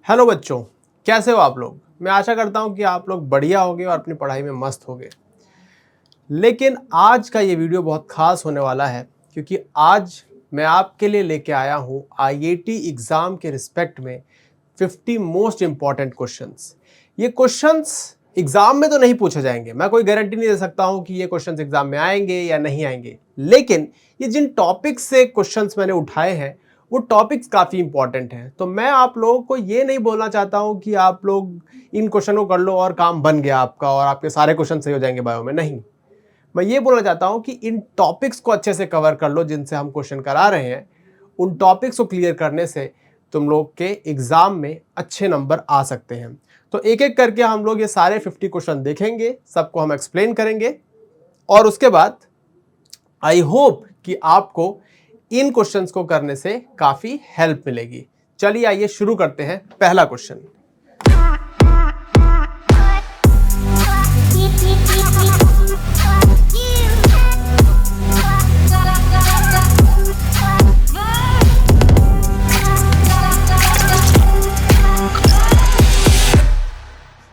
Hello बच्चों, कैसे हो आप लोग। मैं आशा करता हूं कि आप लोग बढ़िया होंगे और अपनी पढ़ाई में मस्त होंगे। लेकिन आज का ये वीडियो बहुत खास होने वाला है क्योंकि आज मैं आपके लिए लेके आया हूं आईआईटी एग्जाम के रिस्पेक्ट में 50 मोस्ट इंपॉर्टेंट क्वेश्चंस। ये क्वेश्चंस एग्जाम में तो नहीं पूछे जाएंगे, मैं कोई गारंटी नहीं दे सकता हूं कि ये क्वेश्चंस एग्जाम में आएंगे या नहीं आएंगे, लेकिन ये जिन टॉपिक्स से क्वेश्चंस मैंने उठाए हैं वो टॉपिक्स काफ़ी इंपॉर्टेंट हैं। तो मैं आप लोगों को ये नहीं बोलना चाहता हूं कि आप लोग इन क्वेश्चन को कर लो और काम बन गया आपका और आपके सारे क्वेश्चन सही हो जाएंगे बायो में। नहीं, मैं ये बोलना चाहता हूं कि इन टॉपिक्स को अच्छे से कवर कर लो जिनसे हम क्वेश्चन करा रहे हैं। उन टॉपिक्स को क्लियर करने से तुम लोग के एग्जाम में अच्छे नंबर आ सकते हैं। तो एक एक करके हम लोग ये सारे 50 क्वेश्चन देखेंगे, सबको हम एक्सप्लेन करेंगे और उसके बाद आई होप कि आपको इन क्वेश्चंस को करने से काफी हेल्प मिलेगी। चलिए आइए शुरू करते हैं। पहला क्वेश्चन,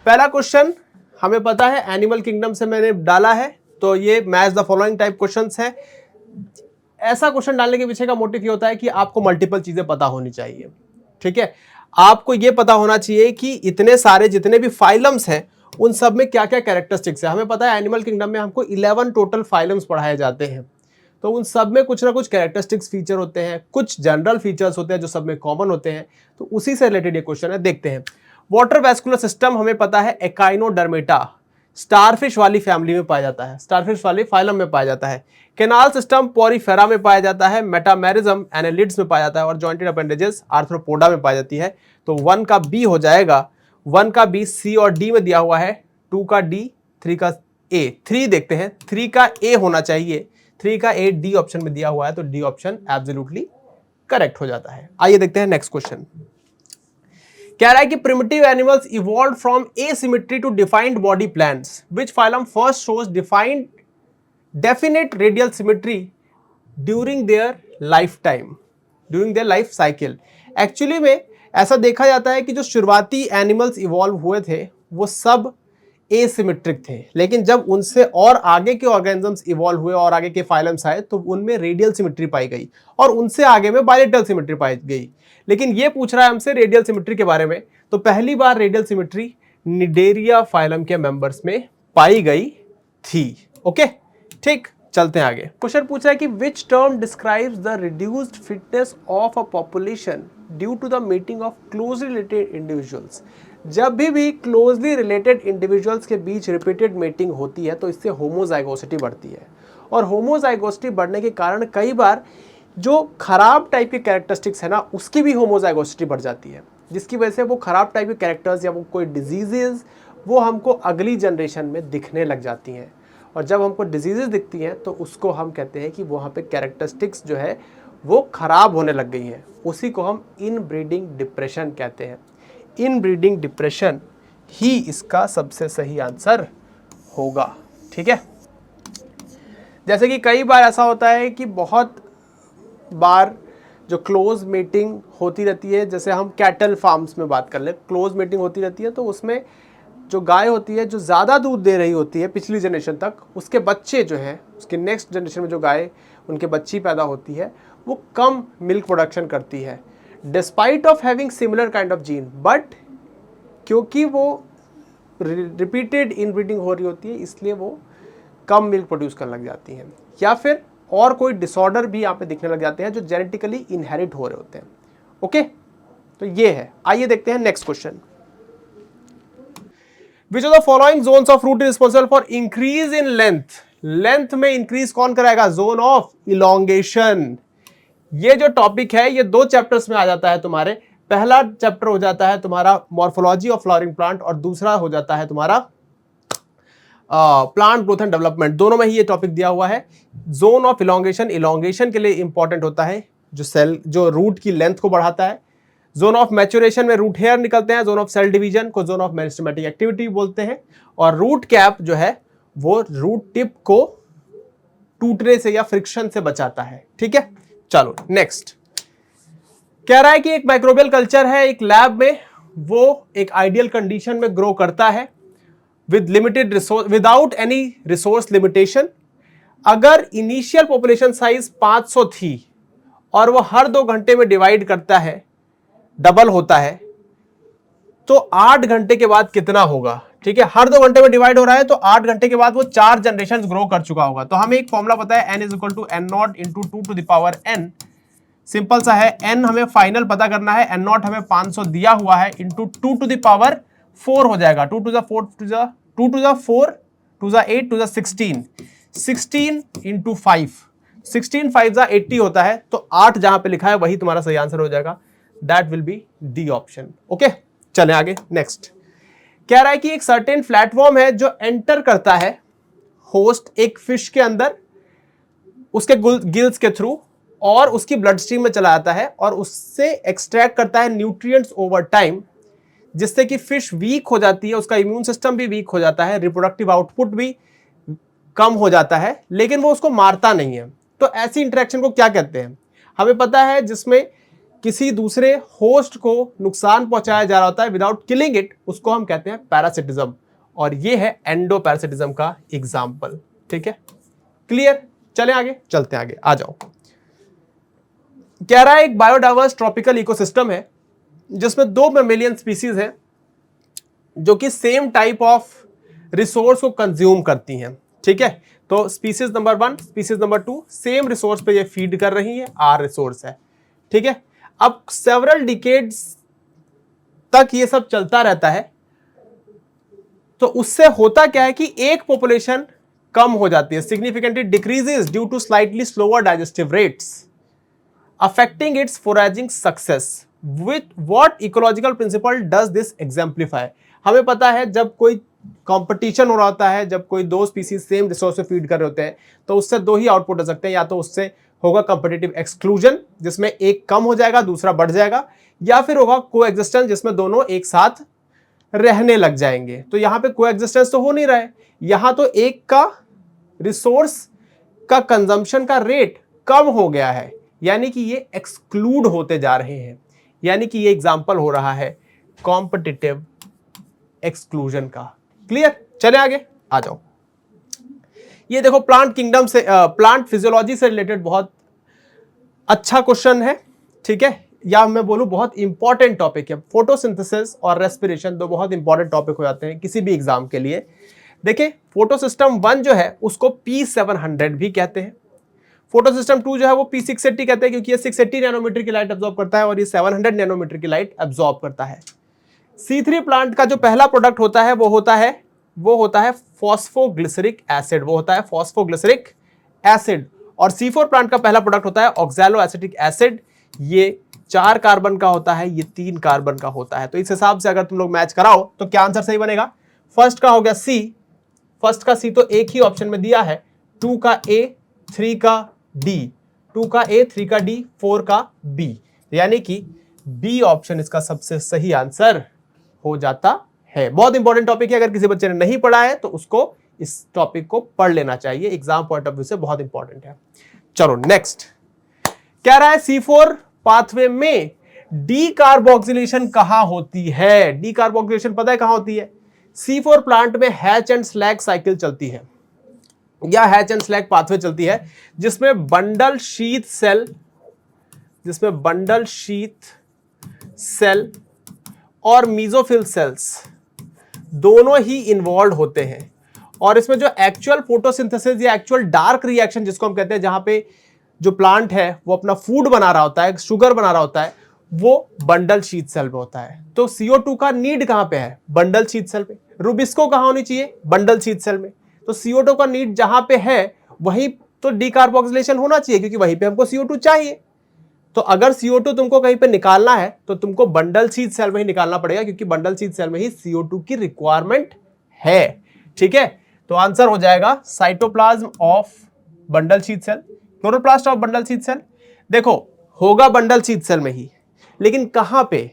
पहला क्वेश्चन हमें पता है एनिमल किंगडम से मैंने डाला है, तो ये match the following type questions है। ऐसा क्वेश्चन डालने के पीछे का मोटिव ये होता है कि आपको मल्टीपल चीजें पता होनी चाहिए। ठीक है, आपको ये पता होना चाहिए कि इतने सारे जितने भी फाइलम्स हैं उन सब में क्या क्या कैरेक्टरिस्टिक्स है। हमें पता है एनिमल किंगडम में हमको 11 टोटल फाइलम्स पढ़ाए जाते हैं, तो उन सब में कुछ ना कुछ कैरेक्टरिस्टिक्स फीचर होते हैं, कुछ जनरल फीचर्स होते हैं जो सब में कॉमन होते हैं। तो उसी से रिलेटेड ये क्वेश्चन है, देखते हैं। वाटर वैस्कुलर सिस्टम हमें पता है एकाइनोडर्मेटा स्टारफिश वाली फैमिली में पाया जाता है, स्टारफिश वाली फाइलम में पाया जाता है। कैनाल सिस्टम पॉरीफेरा में पाया जाता है, मेटामेरिज्म एनालिड्स में पाया जाता है और जॉइंटेड अपेंडेजेस आर्थ्रोपोडा में पाया जाती है। तो 1 का बी हो जाएगा, 1 का बी, सी और डी में दिया हुआ है, 2 का डी, 3 का ए। 3 देखते हैं, 3 का ए होना चाहिए, 3 का ए डी ऑप्शन में दिया हुआ है, तो डी ऑप्शन एब्सोल्युटली करेक्ट हो जाता है। आइए देखते हैं नेक्स्ट क्वेश्चन। कह रहा है कि primitive animals evolve from asymmetry to defined body plans, which phylum first shows defined definite radial symmetry during their life time, during their life cycle. Actually में ऐसा देखा जाता है कि जो शुरुआती एनिमल्स इवॉल्व हुए थे वो सब एसिमेट्रिक थे, लेकिन जब उनसे और आगे के ऑर्गेनिजम्स इवॉल्व हुए और आगे के फाइलम्स आए तो उनमें रेडियल सिमेट्री पाई गई और उनसे आगे में बायलेटरल सिमेट्री पाई गई। लेकिन ये पूछ रहा है हमसे रेडियल सिमेट्री के बारे में, तो पहली बार रेडियल सिमेट्री निडेरिया फाइलम के मेंबर्स में पाई गई थी। ओके, ठीक, चलते हैं आगे। क्वेश्चन पूछ रहा है कि which term describes the reduced fitness of a population due to the mating of closely related individuals. जब भी क्लोजली रिलेटेड इंडिविजुअल्स के बीच रिपीटेड मीटिंग होती है तो इससे होमोजाइगोसिटी बढ़ती है, और होमोजाइगोसिटी बढ़ने के कारण कई बार जो खराब टाइप के कैरेक्टरिस्टिक्स है ना उसकी भी होमोजाइगोसिटी बढ़ जाती है, जिसकी वजह से वो खराब टाइप के कैरेक्टर्स या वो कोई डिजीजेज वो हमको अगली जनरेशन में दिखने लग जाती हैं। और जब हमको डिजीजेज दिखती हैं तो उसको हम कहते हैं कि वहाँ पे कैरेक्टरिस्टिक्स जो है वो खराब होने लग गई हैं, उसी को हम इनब्रीडिंग डिप्रेशन कहते हैं। इनब्रीडिंग डिप्रेशन ही इसका सबसे सही आंसर होगा। ठीक है, जैसे कि कई बार ऐसा होता है कि बहुत बार जो क्लोज मीटिंग होती रहती है, जैसे हम कैटल फार्म्स में बात कर ले, क्लोज मीटिंग होती रहती है तो उसमें जो गाय होती है जो ज़्यादा दूध दे रही होती है पिछली जनरेशन तक, उसके बच्चे जो हैं उसके नेक्स्ट जनरेशन में जो गाय उनके बच्ची पैदा होती है वो कम मिल्क प्रोडक्शन करती है despite of having similar kind of gene, but क्योंकि वो रिपीटेड इनब्रीडिंग हो रही होती है इसलिए वो कम मिल्क प्रोड्यूस करने लग जाती हैं, या फिर और कोई डिसऑर्डर भी यहाँ पे दिखने लग जाते हैं जो जेनेटिकली इनहेरिट हो रहे होते हैं। ओके, तो ये है। आइए देखते हैं next question. Which of the following zones of root is responsible for increase in length? Length में इंक्रीज कौन कराएगा? Zone of elongation. ये जो टॉपिक है ये 2 चैप्टर्स में आ जाता है तुम्हारे। पहला चैप्टर हो जाता है तुम्हारा मॉर्फोलॉजी ऑफ फ्लावरिंग प्लांट और दूसरा हो जाता है तुम्हारा प्लांट ग्रोथ एंड डेवलपमेंट। दोनों में ही ये टॉपिक दिया हुआ है। जोन ऑफ इलोंगेशन, इलोंगेशन के लिए इंपॉर्टेंट होता है जो सेल जो रूट की लेंथ को बढ़ाता है। जोन ऑफ मैच्योरेशन में रूट हेयर निकलते हैं, जोन ऑफ सेल डिवीजन को जोन ऑफ मेरिस्टेमेटिक एक्टिविटी बोलते हैं, और रूट कैप जो है वो रूट टिप को टूटने से या फ्रिक्शन से बचाता है। ठीक है, चलो नेक्स्ट। कह रहा है कि एक माइक्रोबियल कल्चर है एक लैब में, वो एक आइडियल कंडीशन में ग्रो करता है with limited resource, without any resource limitation. अगर इनिशियल पॉपुलेशन साइज 500 थी और वो हर 2 घंटे में डिवाइड करता है, डबल होता है, तो 8 घंटे के बाद कितना होगा? ठीक है, हर 2 घंटे में डिवाइड हो रहा है तो 8 घंटे के बाद वो 4 जनरेशन ग्रो कर चुका होगा। तो हमें एक फॉर्मूला पता है, n is equal to N naught into 2 to the power n। Simple सा है, n हमें फाइनल पता करना है, n नॉट हमें 500 दिया हुआ है, इंटू 2 टू द पावर 4 हो जाएगा। 2 to the 4 to the 2 to the 4 to the 8 to the 16, 16 into 5, 16 5 80 होता है। तो 8 जहां पे लिखा है वही तुम्हारा सही आंसर हो जाएगा। That will be D option. Okay, चले आगे। नेक्स्ट कह रहा है कि एक सर्टेन प्लेटफॉर्म है जो एंटर करता है होस्ट एक फिश के अंदर उसके गिल्स के थ्रू और उसकी ब्लड स्ट्रीम में चला जाता है और उससे एक्सट्रैक्ट करता है न्यूट्रिएंट्स ओवर टाइम, जिससे कि फिश वीक हो जाती है, उसका इम्यून सिस्टम भी वीक हो जाता है, रिप्रोडक्टिव आउटपुट भी कम हो जाता है, लेकिन वो उसको मारता नहीं है। तो ऐसी इंटरेक्शन को क्या कहते हैं? हमें पता है जिसमें किसी दूसरे होस्ट को नुकसान पहुंचाया जा रहा होता है विदाउट किलिंग इट, उसको हम कहते हैं पैरासिटिज्म, और ये है एंडोपैरासिटिज्म का एग्जाम्पल। ठीक है, क्लियर? चले आगे, चलते आगे, आ जाओ। कह रहा है एक बायोडाइवर्स ट्रॉपिकल इकोसिस्टम है जिसमें 2 मैमेलियन स्पीसीज हैं जो कि सेम टाइप ऑफ रिसोर्स को कंज्यूम करती हैं। ठीक है, तो species number 1, species number 2 same resource पे ये फीड कर रही है, आर रिसोर्स है। ठीक है, अब सेवरल डिकेड्स तक ये सब चलता रहता है, तो उससे होता क्या है कि एक पॉपुलेशन कम हो जाती है, significantly decreases due to slightly slower digestive rates affecting its foraging success. With what ecological principle does this exemplify? हमें पता है जब कोई कंपटीशन हो रहा होता है, जब कोई 2 स्पीसीज सेम रिसोर्स पे फीड कर रहे होते हैं, तो उससे 2 ही आउटपुट हो सकते हैं, या तो उससे होगा कंपिटिटिव एक्सक्लूजन जिसमें एक कम हो जाएगा दूसरा बढ़ जाएगा, या फिर होगा कोएग्जिस्टेंस जिसमें दोनों एक साथ रहने लग जाएंगे। तो यहां पे कोएग्जिस्टेंस तो हो नहीं रहा है, यहां तो एक का रिसोर्स का कंजम्पशन का रेट कम हो गया है, यानी कि ये एक्सक्लूड होते जा रहे हैं, यानी कि ये एग्जांपल हो रहा है कॉम्पिटिटिव एक्सक्लूजन का। क्लियर? चले आगे, आ जाओ। ये देखो प्लांट किंगडम से, प्लांट फिजियोलॉजी से रिलेटेड बहुत अच्छा क्वेश्चन है। ठीक है, या मैं बोलूं बहुत इंपॉर्टेंट टॉपिक है। फोटोसिंथेसिस और रेस्पिरेशन 2 बहुत इंपॉर्टेंट टॉपिक हो जाते हैं किसी भी एग्जाम के लिए। देखिए, फोटोसिस्टम 1 जो है उसको P700 भी कहते हैं, फोटोसिस्टम 2 जो है वो P680 कहते हैं, क्योंकि ये 680 नैनोमीटर की लाइट एब्जॉर्ब करता है और ये 700 नैनोमीटर की लाइट एब्जॉर्ब करता है। C3 प्लांट का जो पहला प्रोडक्ट होता है वो होता है फॉस्फोग्लिसरिक एसिड, वो होता है फॉस्फोग्लिसरिक एसिड। और C4 प्लांट का पहला प्रोडक्ट होता है ऑक्सैलो एसिटिक एसिड, ये 4 कार्बन का होता है, ये 3 कार्बन का होता है। तो इस हिसाब से अगर तुम लोग मैच कराओ तो क्या आंसर सही बनेगा? फर्स्ट का हो गया C, फर्स्ट का C तो एक ही ऑप्शन में दिया है, 2 का A, 3 का D, 2 का A, 3 का D, 4 का B, यानी कि B ऑप्शन इसका सबसे सही आंसर हो जाता है। बहुत इंपॉर्टेंट टॉपिक है, अगर किसी बच्चे ने नहीं पढ़ा है तो उसको इस टॉपिक को पढ़ लेना चाहिए, एग्जाम पॉइंट ऑफ व्यू से बहुत इंपॉर्टेंट है। चलो नेक्स्ट, कह रहा है C4 पाथवे में डीकार्बोक्सिलेशन कहां होती है? डीकार्बोक्सिलेशन पता है कहां होती है? C4 प्लांट में हैच एंड स्लैग साइकिल चलती है, या हैच एंड स्लैग पाथवे चलती है, जिसमें बंडल शीथ सेल और मीजोफिल सेल्स दोनों ही इन्वॉल्व होते हैं। और इसमें जो एक्चुअल फोटोसिंथेसिस या एक्चुअल डार्क रिएक्शन जिसको हम कहते हैं, जहां पे जो प्लांट है वो अपना फूड बना रहा होता है, शुगर बना रहा होता है, वो बंडल शीथ सेल में होता है। तो CO2 का नीड कहां पे है? बंडल शीथ सेल पे। रुबिस्को कहां होनी चाहिए? बंडल शीथ सेल में। तो CO2 का नीड जहां पे है वहीं तो डीकार्बोक्सिलेशन होना चाहिए, क्योंकि वहीं पे हमको CO2 चाहिए। तो अगर CO2 तुमको कहीं पे निकालना है तो तुमको बंडल शीथ सेल में ही निकालना पड़ेगा, क्योंकि बंडल शीथ सेल में ही CO2 की रिक्वायरमेंट है। ठीक है, तो आंसर हो जाएगा cytoplasm of bundle sheath cell, chloroplast of bundle sheath cell. देखो, होगा बंडल शीथ सेल में ही, लेकिन कहां पे?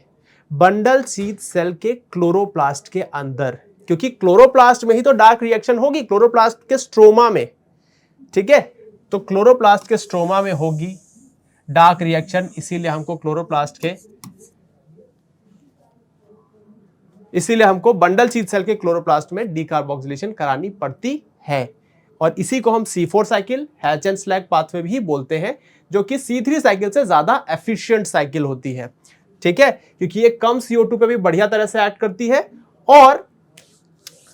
बंडल शीथ सेल के क्लोरोप्लास्ट के अंदर, क्योंकि क्लोरोप्लास्ट में ही तो डार्क रिएक्शन होगी, क्लोरोप्लास्ट के स्ट्रोमा में। ठीक है, तो क्लोरोप्लास्ट के स्ट्रोमा में होगी डार्क रिएक्शन, इसीलिए हमको क्लोरोप्लास्ट के इसीलिए हमको बंडल शीथ सेल के क्लोरोप्लास्ट में डीकार्बोक्सिलेशन करानी पड़ती है, और इसी को हम C4 cycle, hatch and slag pathway भी बोलते हैं, जो कि C3 साइकिल से ज्यादा एफिशिएंट साइकिल होती है। ठीक है, क्योंकि ये कम CO2 पे भी बढ़िया तरह से एक्ट करती है और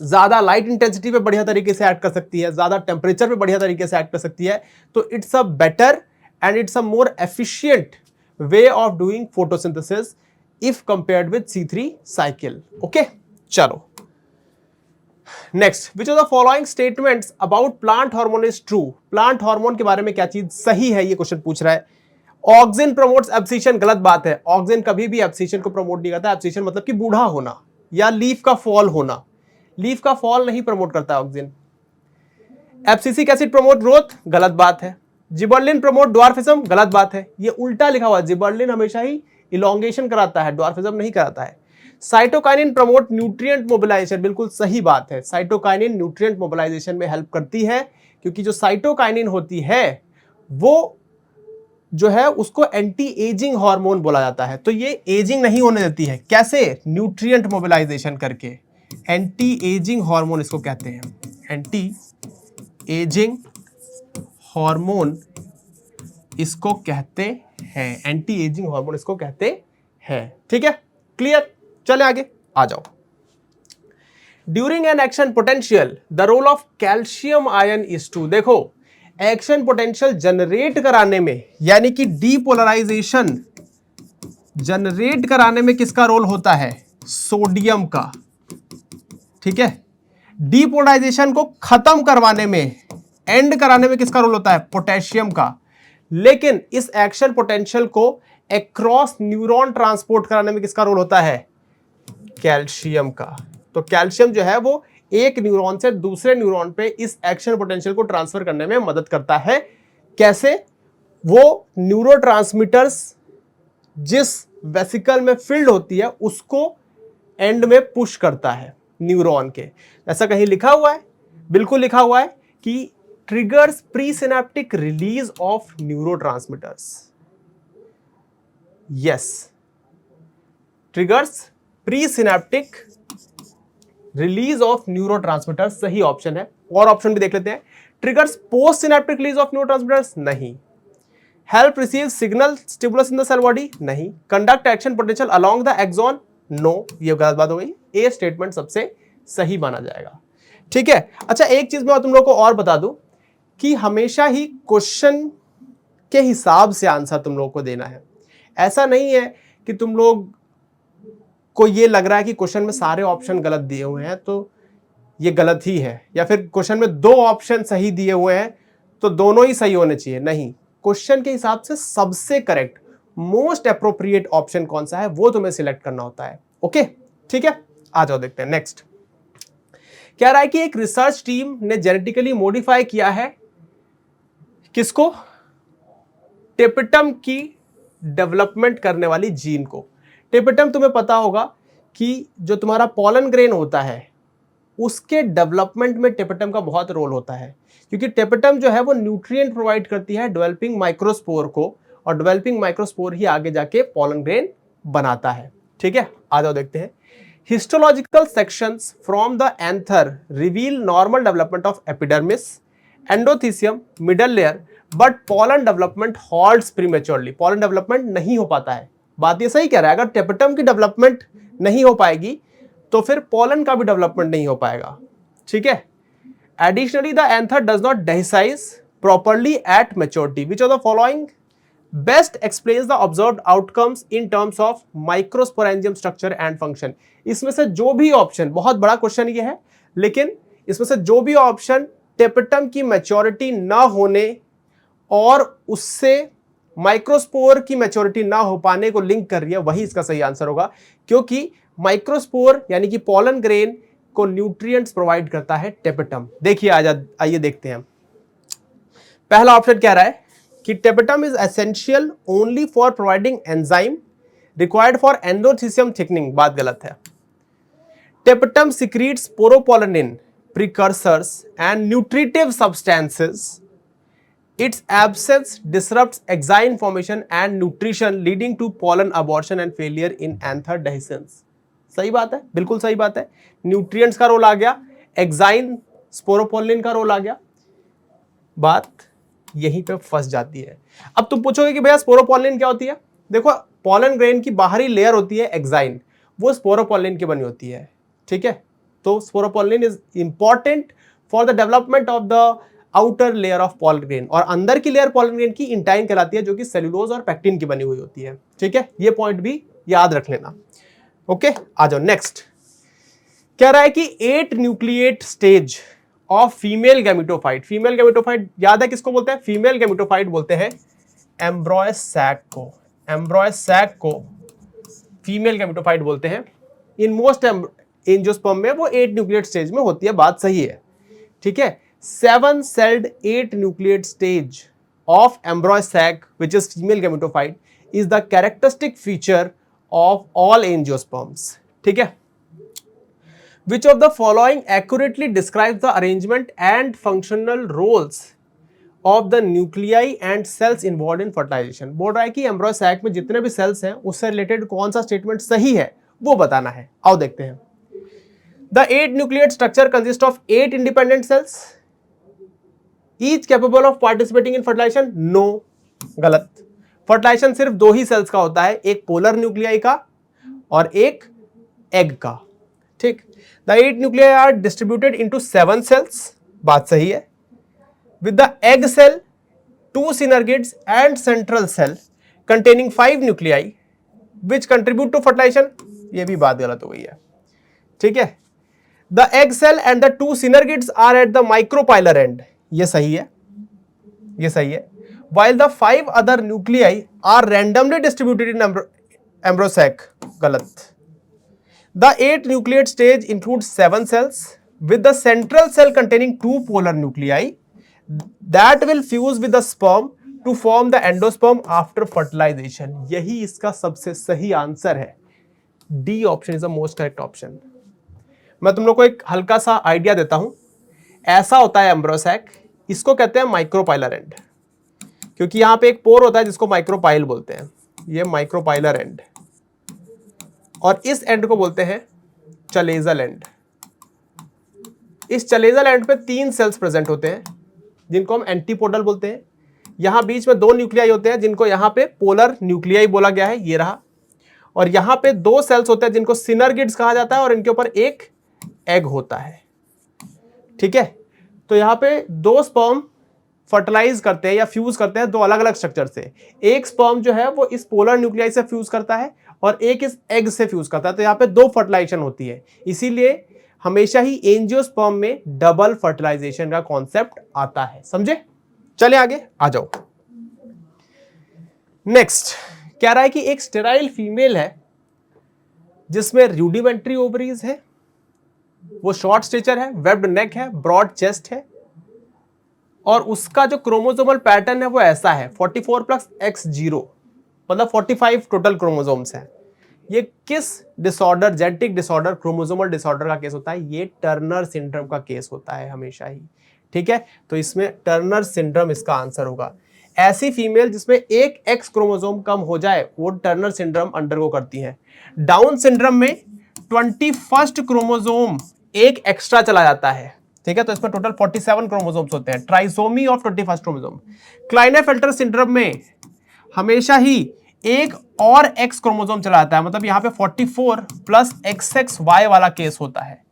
ज्यादा लाइट इंटेंसिटी पे बढ़िया तरीके से एक्ट कर सकती है, ज्यादा टेम्परेचर पे बढ़िया तरीके से एक्ट कर सकती है। तो it's a better and it's a more efficient way of doing photosynthesis if compared with C3 cycle. Okay, चलो next, which of the following statements about plant hormone is true. Plant hormone के बारे में क्या चीज सही है, ये question पूछ रहा है। ऑक्सिन प्रमोट्स एब्सिशन, गलत बात है। ऑक्सिन कभी भी एब्सिशन को प्रमोट नहीं करता। एब्सिशन मतलब कि बूढ़ा होना या लीफ का फॉल होना। लीफ का फॉल नहीं प्रमोट करता है auxin. Abscisic acid promote growth, गलत बात है। जिबर्लिन प्रमोट ड्वार्फिज्म, गलत बात है। ये उल्टा लिखा हुआ है, जिबर्लिन हमेशा ही इलोंगेशन कराता है, ड्वार्फिज्म नहीं कराता है। साइटोकाइनिन प्रमोट न्यूट्रिएंट मोबिलाइजेशन, बिल्कुल सही बात है। साइटोकाइनिन न्यूट्रिएंट मोबिलाइजेशन में हेल्प करती है, क्योंकि जो साइटोकाइनिन होती है वो जो है उसको एंटी एजिंग हार्मोन बोला जाता है। तो ये एजिंग नहीं होने देती है। कैसे? न्यूट्रिएंट मोबिलाइजेशन करके। एंटी एजिंग हार्मोन इसको कहते हैं, एंटी एजिंग हार्मोन इसको कहते हैं, एंटी एजिंग हार्मोन इसको कहते हैं। ठीक है, क्लियर? चले आगे आ जाओ। During an action potential the role of calcium ion is to. देखो, एक्शन पोटेंशियल जनरेट कराने में, यानी कि डीपोलराइजेशन जनरेट कराने में किसका रोल होता है? सोडियम का। ठीक है, डीपोलराइजेशन को खत्म करवाने में, एंड कराने में किसका रोल होता है? पोटेशियम का। लेकिन इस एक्शन पोटेंशियल को अक्रॉस न्यूरॉन ट्रांसपोर्ट कराने में किसका रोल होता है? कैल्शियम का। तो कैल्शियम जो है वो एक न्यूरॉन से दूसरे न्यूरॉन पे इस एक्शन पोटेंशियल को ट्रांसफर करने में मदद करता है। कैसे? वो न्यूरोट्रांसमीटर्स जिस वेसिकल में फिल्ड होती है उसको एंड में पुश करता है न्यूरॉन के। ऐसा कहीं लिखा हुआ है? बिल्कुल लिखा हुआ है कि triggers pre synaptic release of neurotransmitters. Yes, triggers pre synaptic release of neurotransmitters सही ऑप्शन है। और ऑप्शन भी देख लेते हैं। Triggers post synaptic release of neurotransmitters, नहीं। Help receive signal stimulus in the cell body, नहीं। Conduct action potential along the axon, no, ये गलत बात हो गई। ए स्टेटमेंट सबसे सही माना जाएगा। ठीक है, अच्छा एक चीज मैं तुम लोग को और बता दूं कि हमेशा ही क्वेश्चन के हिसाब से आंसर तुम लोग को देना है। ऐसा नहीं है कि तुम लोग को ये लग रहा है कि क्वेश्चन में सारे ऑप्शन गलत दिए हुए हैं तो ये गलत ही है, या फिर क्वेश्चन में दो ऑप्शन सही दिए हुए हैं तो दोनों ही सही होने चाहिए। नहीं, क्वेश्चन के हिसाब से सबसे करेक्ट, मोस्ट अप्रोप्रिएट ऑप्शन कौन सा है वो तुम्हें सिलेक्ट करना होता है। ओके, ठीक है, आ जाओ देखते हैं नेक्स्ट। कह रहा है कि एक रिसर्च टीम ने जेनेटिकली मॉडिफाई किया है किसको? टेपिटम की डेवलपमेंट करने वाली जीन को। टेपिटम तुम्हें पता होगा कि जो तुम्हारा पॉलन ग्रेन होता है उसके डेवलपमेंट में टेपिटम का बहुत रोल होता है, क्योंकि टेपिटम जो है वो न्यूट्रिएंट प्रोवाइड करती है डेवलपिंग माइक्रोस्पोर को, और डेवलपिंग माइक्रोस्पोर ही आगे जाके पॉलन ग्रेन बनाता है। ठीक है, आ जाओ देखते हैं। Histological sections from the anther reveal normal development of epidermis, endothecium, middle layer, but pollen development halts prematurely. Pollen development नहीं हो पाता है। बात ये सही कह रहा है, अगर टेपिटम की डेवलपमेंट नहीं हो पाएगी तो फिर पॉलन का भी डेवलपमेंट नहीं हो पाएगा। ठीक है, additionally the anther does not dehisce properly at maturity. Which of the following best explains the observed outcomes in terms of microsporangium structure and function. इसमें से जो भी ऑप्शन, बहुत बड़ा क्वेश्चन ये है, लेकिन इसमें से जो भी ऑप्शन टेपिटम की मैच्योरिटी ना होने और उससे माइक्रोस्पोर की मैच्योरिटी ना हो पाने को लिंक कर रही है, वही इसका सही आंसर होगा, क्योंकि माइक्रोस्पोर यानी कि पॉलन ग्रेन को न्यूट्रिएंट्स प्रोवाइड करता है टेपिटम। देखिए आइए देखते हैं। पहला ऑप्शन कह रहा है कि tapetum is essential only for providing enzyme required for endothecium thickening. बात गलत है। Tapetum secretes sporopollenin precursors and nutritive substances. Its absence disrupts exine formation and nutrition, leading to pollen abortion and failure in anther dehiscence. सही बात है, बिल्कुल सही बात है। न्यूट्रिएंट्स का रोल आ गया, एक्साइन स्पोरोपोलिन का रोल आ गया, बात यहीं पे फंस जाती है। अब तुम पूछोगे कि भैया स्पोरोपोलिन क्या होती है? देखो, पॉलन ग्रेन की बाहरी लेयर होती है एक्साइन, वो स्पोरोपोलिन की बनी होती है, ठीक है। तो sporopollenin is important for the development of the outer layer of pollen grain, और अंदर की लेयर पॉलन ग्रेन की इंटाइन कहलाती है, जो कि सेल्यूलोज और पैक्टिन की बनी हुई होती है, ठीक है। ये पॉइंट भी याद रख लेना। ओके, आ जाओ नेक्स्ट। कह रहा है कि 8 nucleate stage of female gametophyte. Female gametophyte याद है किसको बोलते हैं? फीमेल गैमेटोफाइट बोलते हैं एम्ब्रॉयस सैक को। एम्ब्रॉयस सैक को फीमेल गैमेटोफाइट बोलते हैं। इन मोस्ट एंजियोस्पर्म में वो 8 न्यूक्लिएट स्टेज में होती है, बात सही है, ठीक है। 7 celled 8 nucleate stage of embryonic sac, which is female gametophyte, is the characteristic feature of all angiosperms. ठीक है? Which of the following accurately describes the arrangement and functional roles of the nuclei and cells involved in fertilization? बोल रहा है कि embryonic sac में जितने भी cells हैं उससे related कौन सा statement सही है वो बताना है। आओ देखते हैं। The 8 nucleate structure consists of 8 independent cells. Each capable of participating in fertilization? No, गलत। फर्टिलाइजेशन सिर्फ 2 ही सेल्स का होता है, एक पोलर न्यूक्लियाई का और एक एग का, ठीक। The 8 nuclei are distributed into 7 cells, बात सही है। With the egg cell, 2 synergids and central cell containing 5 nuclei which contribute to fertilization, ये भी बात गलत हो गई है, ठीक है। The egg cell and the 2 synergids are at the micropylar end, ये सही है, ये सही है। While the 5 other nuclei are randomly distributed in embryo sac, गलत। The 8 nucleate stage includes 7 cells with the central cell containing 2 polar nuclei that will fuse with the sperm to form the endosperm after fertilization. यही इसका सबसे सही answer है। D option is the most correct option. मैं तुम लोग को एक हल्का सा आइडिया देता हूं। ऐसा होता है एम्ब्रियो सैक, इसको कहते हैं माइक्रोपाइलर एंड, क्योंकि यहां पे एक पोर होता है जिसको माइक्रोपाइल बोलते हैं, ये माइक्रोपाइलर एंड, और इस एंड को बोलते हैं चलेजल एंड। इस चलेजल एंड पे 3 सेल्स प्रेजेंट होते हैं जिनको हम एंटीपोडल बोलते हैं। यहां बीच में 2 न्यूक्लियाई होते हैं जिनको यहां पे पोलर न्यूक्लियाई बोला गया है, ये रहा, और यहां पे 2 सेल्स होते हैं जिनको सिनर्गिड्स कहा जाता है, और इनके ऊपर एक एग होता है, ठीक है। तो यहां पे 2 स्पर्म फर्टिलाइज करते हैं या फ्यूज करते हैं 2 अलग अलग स्ट्रक्चर से। एक स्पर्म जो है वो इस पोलर न्यूक्लियाई से फ्यूज करता है और एक इस एग से फ्यूज करता है, तो यहां पे 2 फर्टिलाइजेशन होती है। इसीलिए हमेशा ही एंजियोस्पर्म में डबल फर्टिलाइजेशन का कॉन्सेप्ट आता है, समझे। चले आगे आ जाओ। नेक्स्ट कह रहा है कि एक स्टेराइल फीमेल है जिसमें रूडिमेंट्री ओवरीज है, वो शॉर्ट स्टेचर है, वेब्ड नेक है, ब्रॉड चेस्ट है, और उसका जो क्रोमोसोमल पैटर्न है वो ऐसा है 44 + X0, मतलब 45 टोटल क्रोमोसोम्स हैं। ये किस disorder, genetic disorder, chromosomal disorder का केस होता है? ये टर्नर सिंड्रोम का केस होता है हमेशा ही, ठीक है। तो इसमें टर्नर सिंड्रोम इसका आंसर होगा। ऐसी फीमेल जिसमें एक एक्स क्रोमोसोम कम हो जाए वो टर्नर सिंड्रोम अंडरगो करती है। डाउन सिंड्रोम में 21st क्रोमोसोम एक एक्स्ट्रा चला जाता है, ठीक है। तो इसमें टोटल 47 क्रोमोसोम्स होते हैं, trisomy of 21st chromosome. Klinefelter syndrome में हमेशा ही एक और एक्स क्रोमोसोम चला जाता है, मतलब यहाँ पे 44 + XXY वाला केस होता है।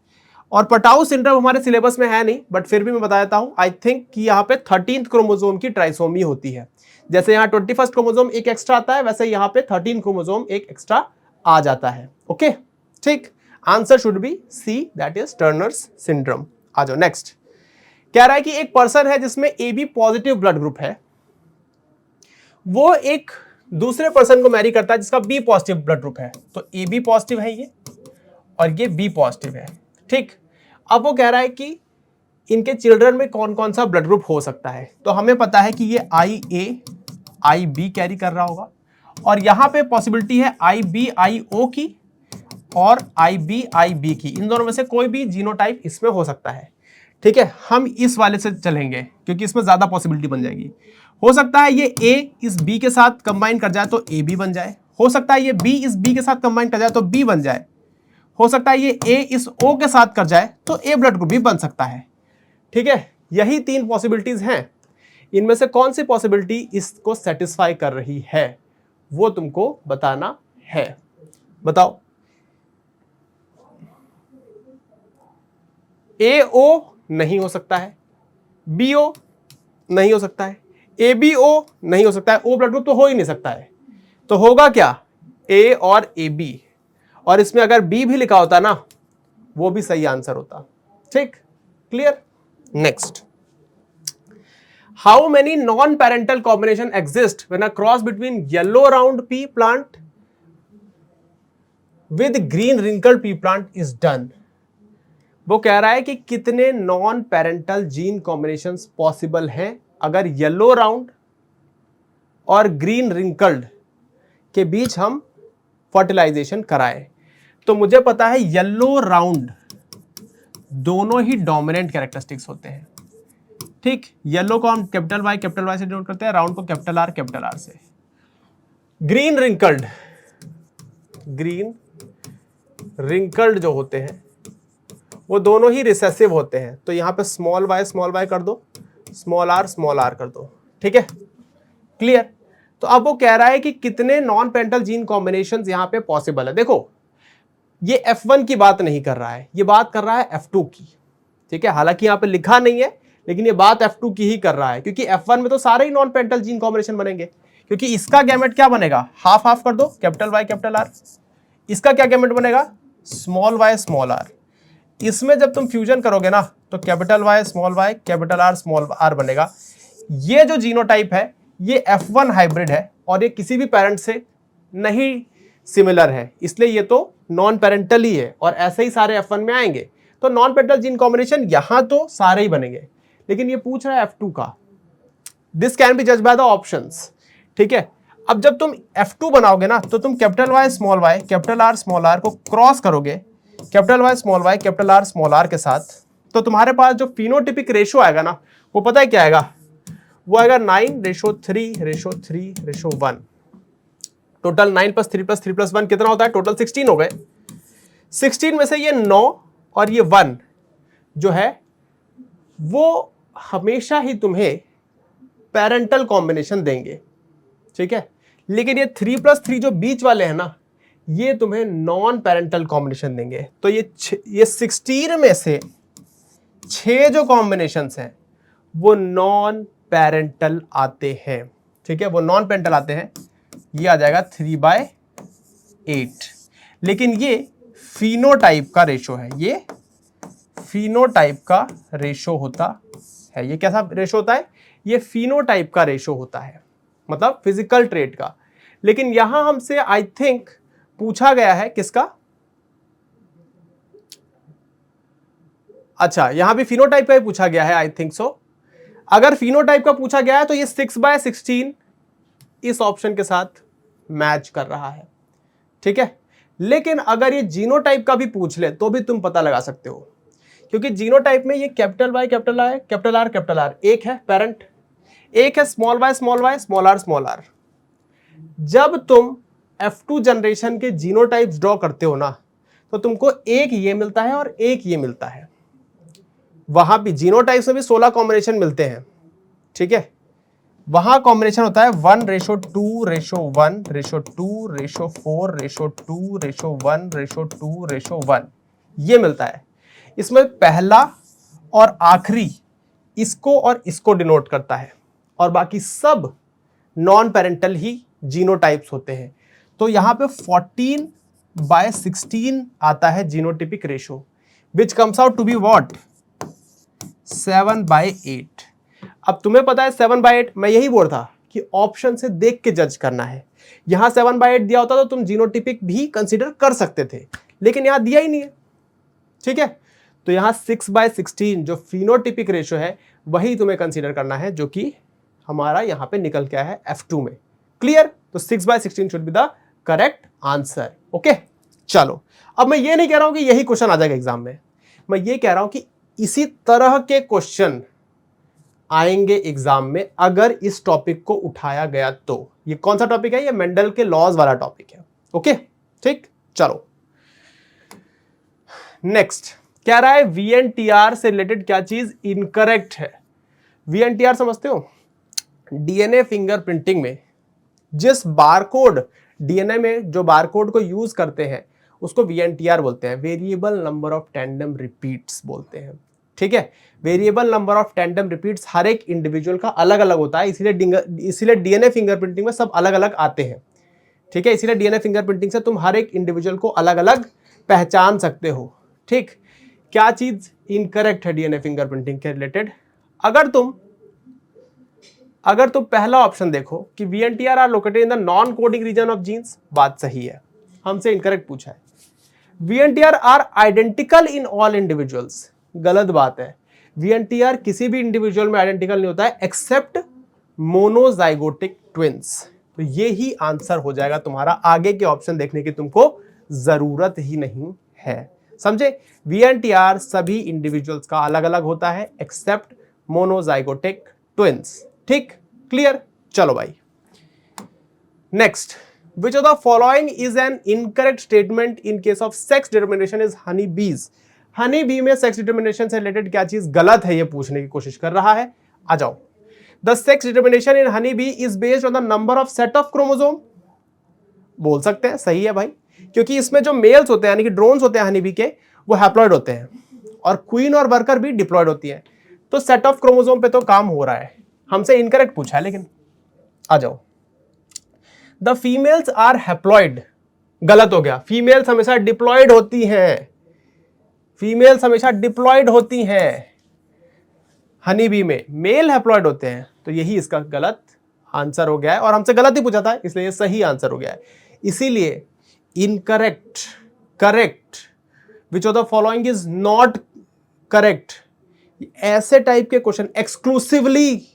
और पटाउ सिंड्रोम हमारे सिलेबस में है नहीं, बट फिर भी मैं बता देता हूं, आई थिंक कि यहाँ पे 13th क्रोमोसोम की ट्राइसोमी होती है। जैसे यहाँ 21st क्रोमोसोम एक एक्स्ट्रा आता है, वैसे यहाँ पे 13 क्रोमोसोम एक एक्स्ट्रा आ जाता है, ओके, ठीक। Answer should be C, that is Turner's syndrome. आ जाओ नेक्स्ट। कह रहा है कि एक पर्सन है जिसमें AB पॉजिटिव ब्लड ग्रुप है, वो एक दूसरे पर्सन को मैरी करता है जिसका B पॉजिटिव ब्लड ग्रुप है। तो AB पॉजिटिव है ये और ये B पॉजिटिव है, ठीक। अब वो कह रहा है कि इनके चिल्ड्रन में कौन कौन सा ब्लड ग्रुप हो सकता है। तो हमें पता है कि ये IA IB कैरी कर रहा होगा, और यहां पे पॉसिबिलिटी है IB IO की और IB IB की। इन दोनों में से कोई भी जीनोटाइप इसमें हो सकता है, ठीक है। हम इस वाले से चलेंगे क्योंकि इसमें ज्यादा पॉसिबिलिटी बन जाएगी। हो सकता है ये A इस B के साथ कंबाइन कर जाए तो AB बन जाए, हो सकता है ये B इस B के साथ कंबाइन कर जाए तो B बन जाए, हो सकता है ये ए इस ओ के साथ कर जाए तो ए ब्लड ग्रुप भी बन सकता है। ठीक है, यही 3 पॉसिबिलिटीज हैं। इनमें से कौन सी पॉसिबिलिटी इसको सेटिस्फाई कर रही है वो तुमको बताना है। बताओ। ए ओ नहीं हो सकता है, बी ओ नहीं हो सकता है, ए बी ओ नहीं हो सकता है, ओ ब्लड ग्रुप तो हो ही नहीं सकता है। तो होगा क्या, ए और ए बी, और इसमें अगर बी भी लिखा होता ना वो भी सही आंसर होता। ठीक, clear. Next, how many non parental combination exist when a cross between yellow round P plant with green wrinkled P plant is done. वो कह रहा है कि कितने non parental gene combinations possible हैं अगर येलो राउंड और ग्रीन रिंकल्ड के बीच हम फर्टिलाइजेशन कराएं। तो मुझे पता है येलो राउंड दोनों ही डोमिनेंट कैरेक्टरिस्टिक्स होते हैं। ठीक, येलो को हम कैपिटल वाई से डिनोट करते हैं, राउंड को कैपिटल आर से। ग्रीन रिंकल्ड जो होते हैं वो दोनों ही रिसेसिव होते हैं। तो यहां पे स्मॉल वाई कर दो, स्मॉल आर कर दो। ठीक है, क्लियर। तो अब वो कह रहा है कि कितने नॉन पेरेंटल जीन कॉम्बिनेशंस यहां पे पॉसिबल है। देखो, ये F1 की बात नहीं कर रहा है, ये बात कर रहा है F2 की। ठीक है, हालांकि यहां पे लिखा नहीं है लेकिन ये बात F2 की ही कर रहा है, क्योंकि F1 में तो सारे ही नॉन पेरेंटल जीन कॉम्बिनेशन बनेंगे, क्योंकि इसका गैमेट क्या बनेगा, हाफ हाफ कर दो, कैपिटल आर। इसका क्या गैमेट बनेगा, स्मॉल आर। इसमें जब तुम फ्यूजन करोगे ना तो कैपिटल वाई स्मॉल आर बनेगा। ये जो जीनोटाइप है ये F1 हाइब्रिड है और ये किसी भी पेरेंट से नहीं सिमिलर है, इसलिए ये तो नॉन पेरेंटल ही है और ऐसे ही सारे F1 में आएंगे। तो नॉन पेरेंटल जीन कॉम्बिनेशन यहां तो सारे ही बनेंगे, लेकिन ये पूछ रहा है F2 का। दिस कैन बी जज बाय द ऑप्शंस। ठीक है, अब जब तुम F2 बनाओगे ना तो तुम कैपिटल वाई स्मॉल आर को क्रॉस करोगे कैपिटल वाई स्मॉल आर के साथ, तो तुम्हारे पास जो फिनोटिपिक रेशो आएगा ना वो पता है क्या आएगा, वो आएगा 9:3:1। टोटल 9 + 3 + 3 + 1 कितना होता है, टोटल 16 हो गए। 16 में से ये 9 और ये 1 जो है वो हमेशा ही तुम्हें पेरेंटल कॉम्बिनेशन देंगे। ठीक है, लेकिन ये 3 + 3 जो बीच वाले हैं ना ये तुम्हें नॉन पेरेंटल कॉम्बिनेशन देंगे। तो ये 16 में से 6 जो कॉम्बिनेशंस हैं वो नॉन पेरेंटल आते हैं। ठीक है, वो नॉन पेरेंटल आते हैं, ये आ जाएगा 3/8। लेकिन ये फिनोटाइप का रेशो है, ये फिनोटाइप का रेशो होता है। ये कैसा रेशो होता है, ये फिनोटाइप का रेशो होता है, मतलब फिजिकल ट्रेट का। लेकिन यहां हमसे आई थिंक पूछा गया है किसका, अच्छा यहां भी फिनोटाइप का ही पूछा गया है, आई थिंक सो। अगर फिनोटाइप का पूछा गया है तो ये 6/16 इस ऑप्शन के साथ मैच कर रहा है। ठीक है, लेकिन अगर ये जीनोटाइप का भी पूछ ले तो भी तुम पता लगा सकते हो, क्योंकि जीनोटाइप में ये कैपिटल वाई कैपिटल आर एक है पेरेंट, एक है स्मॉल वाई स्मॉल आर। जब तुम F2 जनरेशन के जीनोटाइप्स ड्रॉ करते हो ना तो तुमको एक ये मिलता है और एक ये मिलता है। वहां भी जीनोटाइप्स में भी 16 कॉम्बिनेशन मिलते हैं। ठीक है, वहां कॉम्बिनेशन होता है 1:2:1:4:2:1:1 ये मिलता है। इसमें पहला और आखिरी इसको और इसको डिनोट करता है और बाकी सब नॉन पेरेंटल ही जीनोटाइप्स होते हैं। तो यहां पे 14/16 आता है genotypic ratio, which comes out to be what, 7/8। अब तुम्हें पता है 7/8, मैं यही बोल रहा था कि ऑप्शन से देख के जज करना है। यहां 7/8 दिया होता तो तुम जीनोटिपिक भी कंसीडर कर सकते थे, लेकिन यहां दिया ही नहीं है। ठीक है, तो यहां 6/16 जो फिनोटिपिक रेशो है वही तुम्हें कंसीडर करना है, जो कि हमारा यहां पे निकल के आया है F2 में। क्लियर, तो 6/16 should be the correct answer. Okay, चलो अब मैं ये नहीं कह रहा हूं कि यही क्वेश्चन आ जाएगा एग्जाम में, मैं ये कह रहा हूं कि इसी तरह के क्वेश्चन आएंगे एग्जाम में अगर इस टॉपिक को उठाया गया तो। ये कौन सा टॉपिक है, ये मेंडल के लॉज वाला टॉपिक है। ओके, ठीक, चलो नेक्स्ट कह रहा है VNTR से रिलेटेड क्या चीज इनकरेक्ट है। VNTR समझते हो? डीएनए फिंगरप्रिंटिंग में जिस बारकोड, डीएनए में जो बारकोड को यूज करते हैं उसको VNTR बोलते हैं, variable number of tandem repeats बोलते हैं। ठीक है, variable number of tandem repeats हर एक इंडिविजुअल का अलग अलग होता है, इसीलिए डीएनए फिंगरप्रिंटिंग में सब अलग अलग आते हैं। ठीक है, इसीलिए डीएनए फिंगरप्रिंटिंग से तुम हर एक इंडिविजुअल को अलग अलग पहचान सकते हो। ठीक, क्या चीज इनकरेक्ट है डीएनए फिंगरप्रिंटिंग के रिलेटेड? अगर तुम पहला ऑप्शन देखो कि VNTR are located in the non coding region of genes, बात सही है, हमसे इनकरेक्ट पूछा है। VNTR are identical in all individuals, गलत बात है। VNTR किसी भी इंडिविजुअल में आइडेंटिकल नहीं होता है एक्सेप्ट मोनोजाइगोटिक ट्विंस। तो ये ही आंसर हो जाएगा तुम्हारा, आगे के ऑप्शन देखने की तुमको जरूरत ही नहीं है। समझे? VNTR सभी इंडिविजुअल्स का अलग अलग होता है एक्सेप्ट मोनोजाइगोटिक ट्विंस। ठीक, क्लियर? चलो भाई next, which of the following is an incorrect statement in case of sex determination is Honey बीज। हनी बी में सेक्स डिटर्मिनेशन से रिलेटेड क्या चीज गलत है, ये पूछने की कोशिश कर रहा है। आ जाओ, the sex determination in honey bee is based on the number of set of chromosome, बोल सकते हैं, सही है भाई, क्योंकि इसमें जो मेल्स होते हैं यानी कि ड्रोन्स होते हैं हनी बी के, वो हैप्लॉइड होते हैं और क्वीन और वर्कर भी डिप्लॉयड होती है, तो सेट ऑफ क्रोमोसोम पे तो काम हो रहा है। हमसे इनकरेक्ट पूछा है लेकिन। आ जाओ, द फीमेल्स आर हैप्लॉइड, गलत हो गया, फीमेल्स हमेशा डिप्लॉयड होती हैं, फीमेल्स हमेशा डिप्लॉयड होती हैं। हनी बी में मेल हैप्लॉइड होते हैं, तो यही इसका गलत आंसर हो गया है और हमसे गलत ही पूछा था इसलिए ये सही आंसर हो गया है। इसीलिए incorrect, correct, which of the following is not correct, ऐसे टाइप के क्वेश्चन एक्सक्लूसिवली,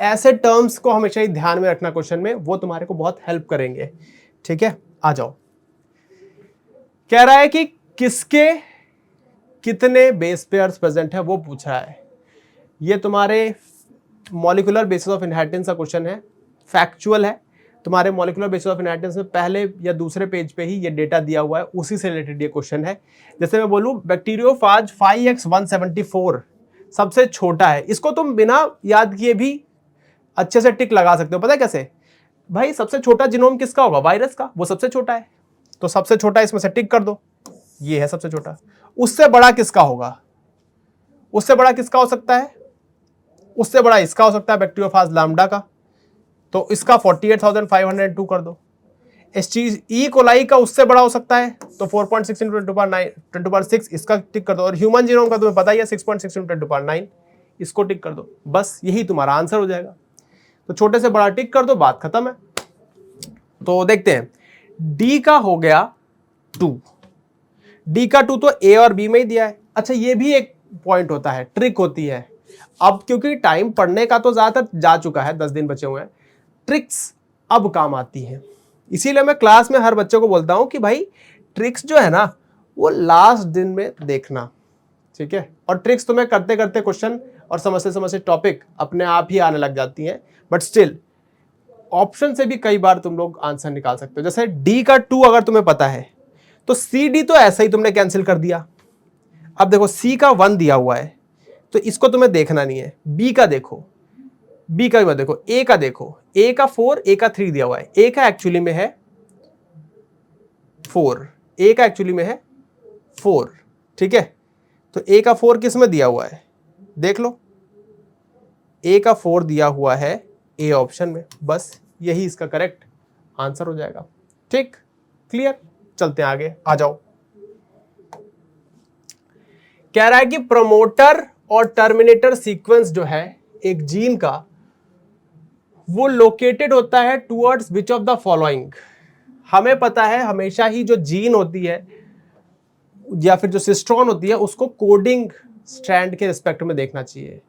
ऐसे टर्म्स को हमेशा ही ध्यान में रखना क्वेश्चन में, वो तुम्हारे को बहुत हेल्प करेंगे। ठीक है, आ जाओ, कह रहा है कि किसके कितने बेस पेयर्स प्रेजेंट है वो पूछ रहा है। ये तुम्हारे मॉलिक्यूलर बेसिस ऑफ इनहेरिटेंस का क्वेश्चन है, फैक्चुअल है। तुम्हारे मॉलिक्यूलर बेसिस ऑफ इनहेरिटेंस में पहले या दूसरे पेज पे ही ये डेटा दिया हुआ है, उसी से रिलेटेड ये क्वेश्चन है। जैसे मैं बोलूं बैक्टीरियोफाज 5x174 सबसे छोटा है, इसको तुम बिना याद किए भी अच्छे से टिक लगा सकते हो। पता है कैसे भाई? सबसे छोटा जीनोम किसका होगा? वायरस का, वो सबसे छोटा है, तो सबसे छोटा इसमें से टिक कर दो, ये है सबसे छोटा। उससे बड़ा किसका होगा? उससे बड़ा किसका हो सकता है? उससे बड़ा इसका हो सकता है, बैक्टीरियोफाज लैम्डा का, तो इसका 48,502 कर दो। इस चीज ई कोलाई का उससे बड़ा हो सकता है, तो 4.6 × 10⁻⁹ इसका टिक कर दो। और ह्यूमन जीनोम का तुम्हें पता ही है 6.6 × 10⁻9, इसको टिक कर दो। बस यही तुम्हारा आंसर हो जाएगा। तो छोटे से बड़ा टिक कर दो, बात खत्म है। तो देखते हैं, डी का हो गया 2, डी का 2 तो ए और बी में ही दिया है। अच्छा, ये भी एक पॉइंट होता है, ट्रिक होती है। अब क्योंकि टाइम पढ़ने का तो ज्यादातर जा चुका है, 10 दिन बचे हुए हैं, ट्रिक्स अब काम आती हैं। इसीलिए मैं क्लास में हर बच्चे को बोलता हूं कि भाई ट्रिक्स जो है ना वो लास्ट दिन में देखना, ठीक है? और ट्रिक्स तुम्हें करते करते क्वेश्चन और समझते समझते टॉपिक अपने आप ही आने लग जाती हैं, बट स्टिल ऑप्शन से भी कई बार तुम लोग आंसर निकाल सकते हो। जैसे डी का 2 अगर तुम्हें पता है तो सी डी तो ऐसा ही तुमने कैंसिल कर दिया। अब देखो सी का 1 दिया हुआ है तो इसको तुम्हें देखना नहीं है। बी का देखो, बी का भी देखो, ए का देखो, ए का 4, ए का 3 दिया हुआ है। ए का एक्चुअली में है 4, ए का एक्चुअली में है 4, ठीक है? तो ए का 4 किस में दिया हुआ है देख लो, ए का 4 दिया हुआ है ए ऑप्शन में। बस यही इसका करेक्ट आंसर हो जाएगा। ठीक, क्लियर? चलते हैं आगे, आ जाओ। कह रहा है कि प्रमोटर और टर्मिनेटर सीक्वेंस जो है एक जीन का, वो लोकेटेड होता है towards which of the following. हमें पता है हमेशा ही जो जीन होती है या फिर जो सिस्ट्रॉन होती है उसको कोडिंग स्ट्रैंड के रिस्पेक्ट में देखना चाहिए,